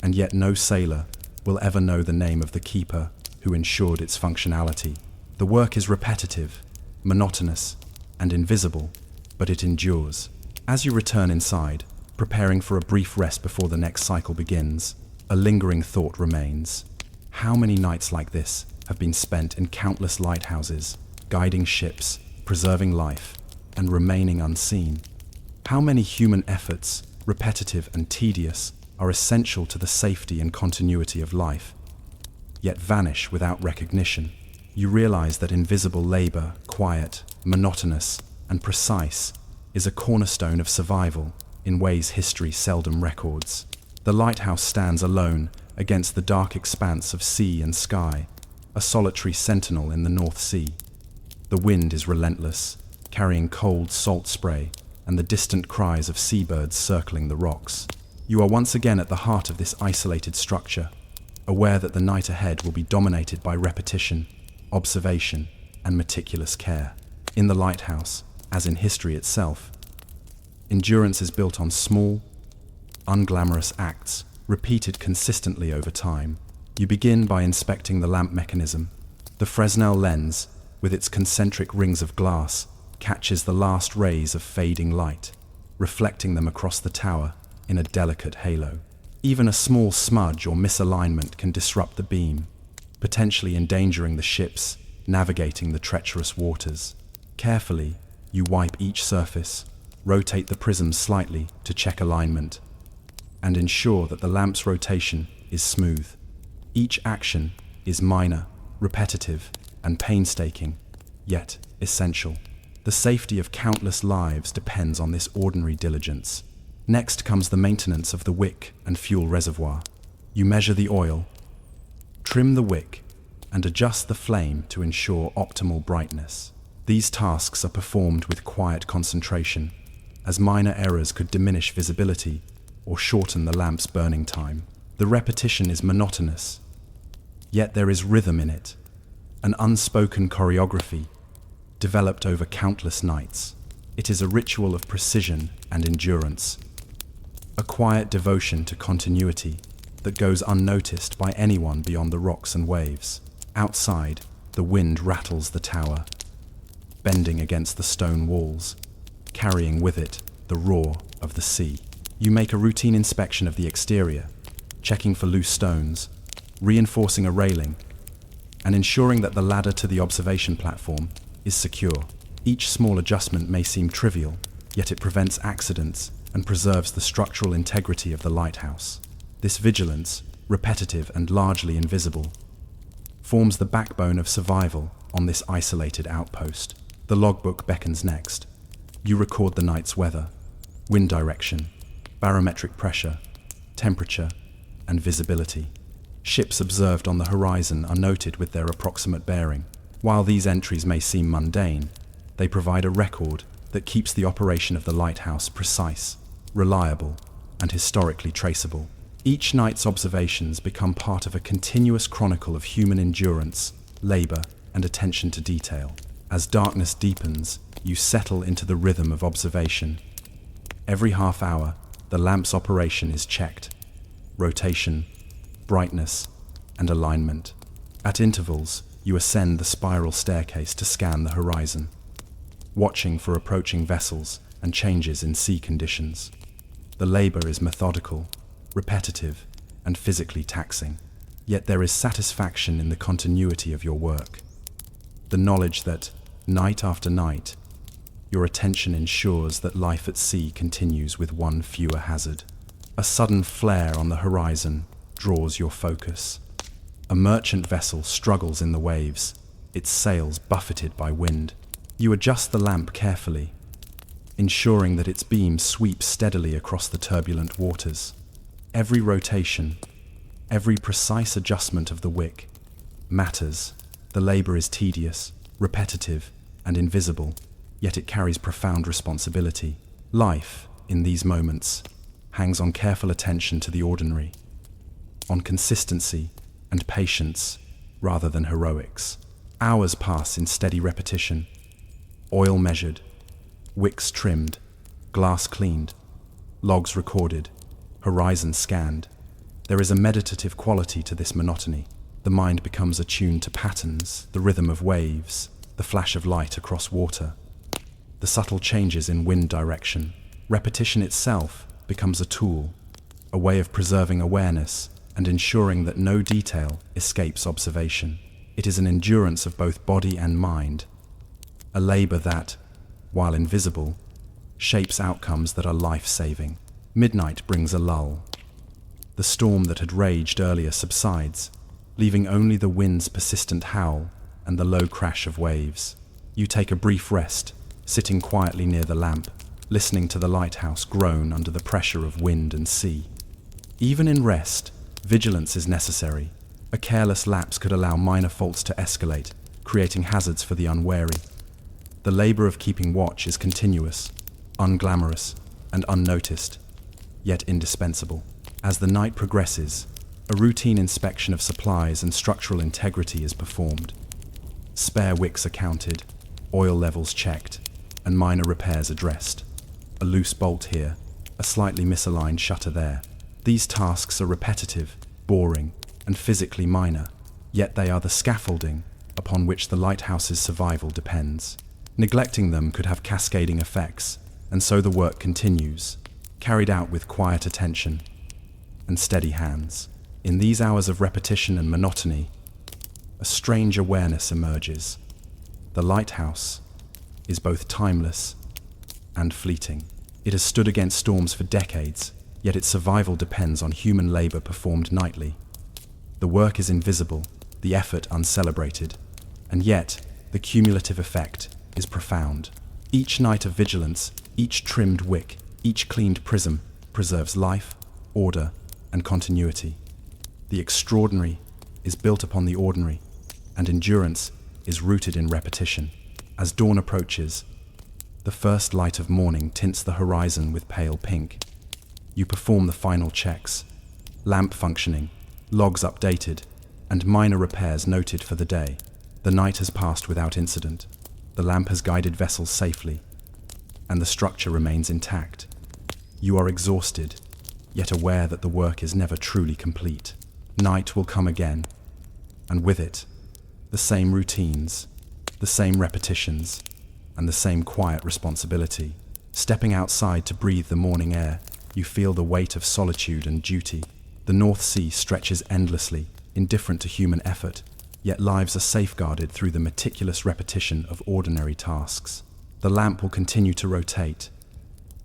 and yet no sailor will ever know the name of the keeper who ensured its functionality. The work is repetitive, monotonous, and invisible, but it endures. As you return inside, preparing for a brief rest before the next cycle begins, a lingering thought remains. How many nights like this have been spent in countless lighthouses, guiding ships, preserving life, and remaining unseen? How many human efforts, repetitive and tedious, are essential to the safety and continuity of life, yet vanish without recognition? You realize that invisible labor, quiet, monotonous, and precise, is a cornerstone of survival in ways history seldom records. The lighthouse stands alone against the dark expanse of sea and sky, a solitary sentinel in the North Sea. The wind is relentless, carrying cold salt spray and the distant cries of seabirds circling the rocks. You are once again at the heart of this isolated structure, aware that the night ahead will be dominated by repetition, observation, and meticulous care. In the lighthouse, as in history itself, endurance is built on small, unglamorous acts repeated consistently over time. You begin by inspecting the lamp mechanism. The Fresnel lens, with its concentric rings of glass, catches the last rays of fading light, reflecting them across the tower in a delicate halo. Even a small smudge or misalignment can disrupt the beam, potentially endangering the ships navigating the treacherous waters. Carefully, you wipe each surface, rotate the prisms slightly to check alignment, and ensure that the lamp's rotation is smooth. Each action is minor, repetitive, and painstaking, yet essential. The safety of countless lives depends on this ordinary diligence. Next comes the maintenance of the wick and fuel reservoir. You measure the oil, trim the wick, and adjust the flame to ensure optimal brightness. These tasks are performed with quiet concentration, as minor errors could diminish visibility or shorten the lamp's burning time. The repetition is monotonous, yet there is rhythm in it, an unspoken choreography developed over countless nights. It is a ritual of precision and endurance, a quiet devotion to continuity that goes unnoticed by anyone beyond the rocks and waves. Outside, the wind rattles the tower, bending against the stone walls, carrying with it the roar of the sea. You make a routine inspection of the exterior, checking for loose stones, reinforcing a railing, and ensuring that the ladder to the observation platform is secure. Each small adjustment may seem trivial, yet it prevents accidents and preserves the structural integrity of the lighthouse. This vigilance, repetitive and largely invisible, forms the backbone of survival on this isolated outpost. The logbook beckons next. You record the night's weather, wind direction, barometric pressure, temperature, and visibility. Ships observed on the horizon are noted with their approximate bearing. While these entries may seem mundane, they provide a record that keeps the operation of the lighthouse precise, reliable, and historically traceable. Each night's observations become part of a continuous chronicle of human endurance, labor, and attention to detail. As darkness deepens, you settle into the rhythm of observation. Every half hour, the lamp's operation is checked. Rotation, brightness, and alignment. At intervals, you ascend the spiral staircase to scan the horizon, watching for approaching vessels and changes in sea conditions. The labor is methodical, repetitive, and physically taxing. Yet there is satisfaction in the continuity of your work. The knowledge that, night after night, your attention ensures that life at sea continues with one fewer hazard. A sudden flare on the horizon draws your focus. A merchant vessel struggles in the waves, its sails buffeted by wind. You adjust the lamp carefully, ensuring that its beam sweeps steadily across the turbulent waters. Every rotation, every precise adjustment of the wick matters. The labor is tedious, repetitive, and invisible, yet it carries profound responsibility. Life, in these moments, hangs on careful attention to the ordinary, on consistency and patience rather than heroics. Hours pass in steady repetition, oil measured, wicks trimmed, glass cleaned, logs recorded, horizon scanned. There is a meditative quality to this monotony. The mind becomes attuned to patterns, the rhythm of waves, the flash of light across water, the subtle changes in wind direction. Repetition itself becomes a tool, a way of preserving awareness and ensuring that no detail escapes observation. It is an endurance of both body and mind, a labor that, while invisible, shapes outcomes that are life-saving. Midnight brings a lull. The storm that had raged earlier subsides, leaving only the wind's persistent howl and the low crash of waves. You take a brief rest, sitting quietly near the lamp, listening to the lighthouse groan under the pressure of wind and sea. Even in rest, vigilance is necessary. A careless lapse could allow minor faults to escalate, creating hazards for the unwary. The labor of keeping watch is continuous, unglamorous, and unnoticed, yet indispensable. As the night progresses, a routine inspection of supplies and structural integrity is performed. Spare wicks are counted, oil levels checked, and minor repairs addressed. A loose bolt here, a slightly misaligned shutter there. These tasks are repetitive, boring, and physically minor, yet they are the scaffolding upon which the lighthouse's survival depends. Neglecting them could have cascading effects, and so the work continues, carried out with quiet attention and steady hands. In these hours of repetition and monotony, a strange awareness emerges. The lighthouse is both timeless and fleeting. It has stood against storms for decades, yet its survival depends on human labor performed nightly. The work is invisible, the effort uncelebrated, and yet the cumulative effect is profound. Each night of vigilance, each trimmed wick, each cleaned prism preserves life, order, and continuity. The extraordinary is built upon the ordinary, and endurance is rooted in repetition. As dawn approaches, the first light of morning tints the horizon with pale pink. You perform the final checks, lamp functioning, logs updated, and minor repairs noted for the day. The night has passed without incident. The lamp has guided vessels safely, and the structure remains intact. You are exhausted, yet aware that the work is never truly complete. Night will come again, and with it, the same routines, the same repetitions, and the same quiet responsibility. Stepping outside to breathe the morning air, you feel the weight of solitude and duty. The North Sea stretches endlessly, indifferent to human effort, yet lives are safeguarded through the meticulous repetition of ordinary tasks. The lamp will continue to rotate,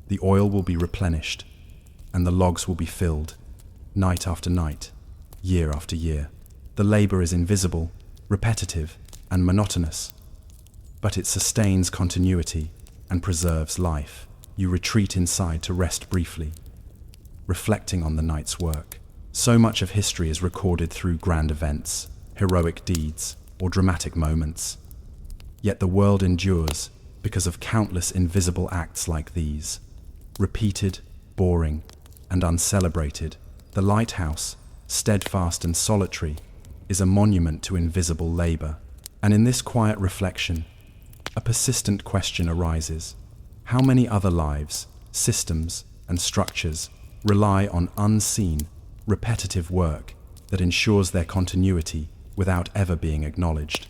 the oil will be replenished, and the logs will be filled, night after night, year after year. The labor is invisible, repetitive, and monotonous, but it sustains continuity and preserves life. You retreat inside to rest briefly, reflecting on the night's work. So much of history is recorded through grand events, heroic deeds, or dramatic moments. Yet the world endures because of countless invisible acts like these. Repeated, boring, and uncelebrated, the lighthouse, steadfast and solitary, is a monument to invisible labor. And in this quiet reflection, a persistent question arises. How many other lives, systems, and structures rely on unseen, repetitive work that ensures their continuity without ever being acknowledged?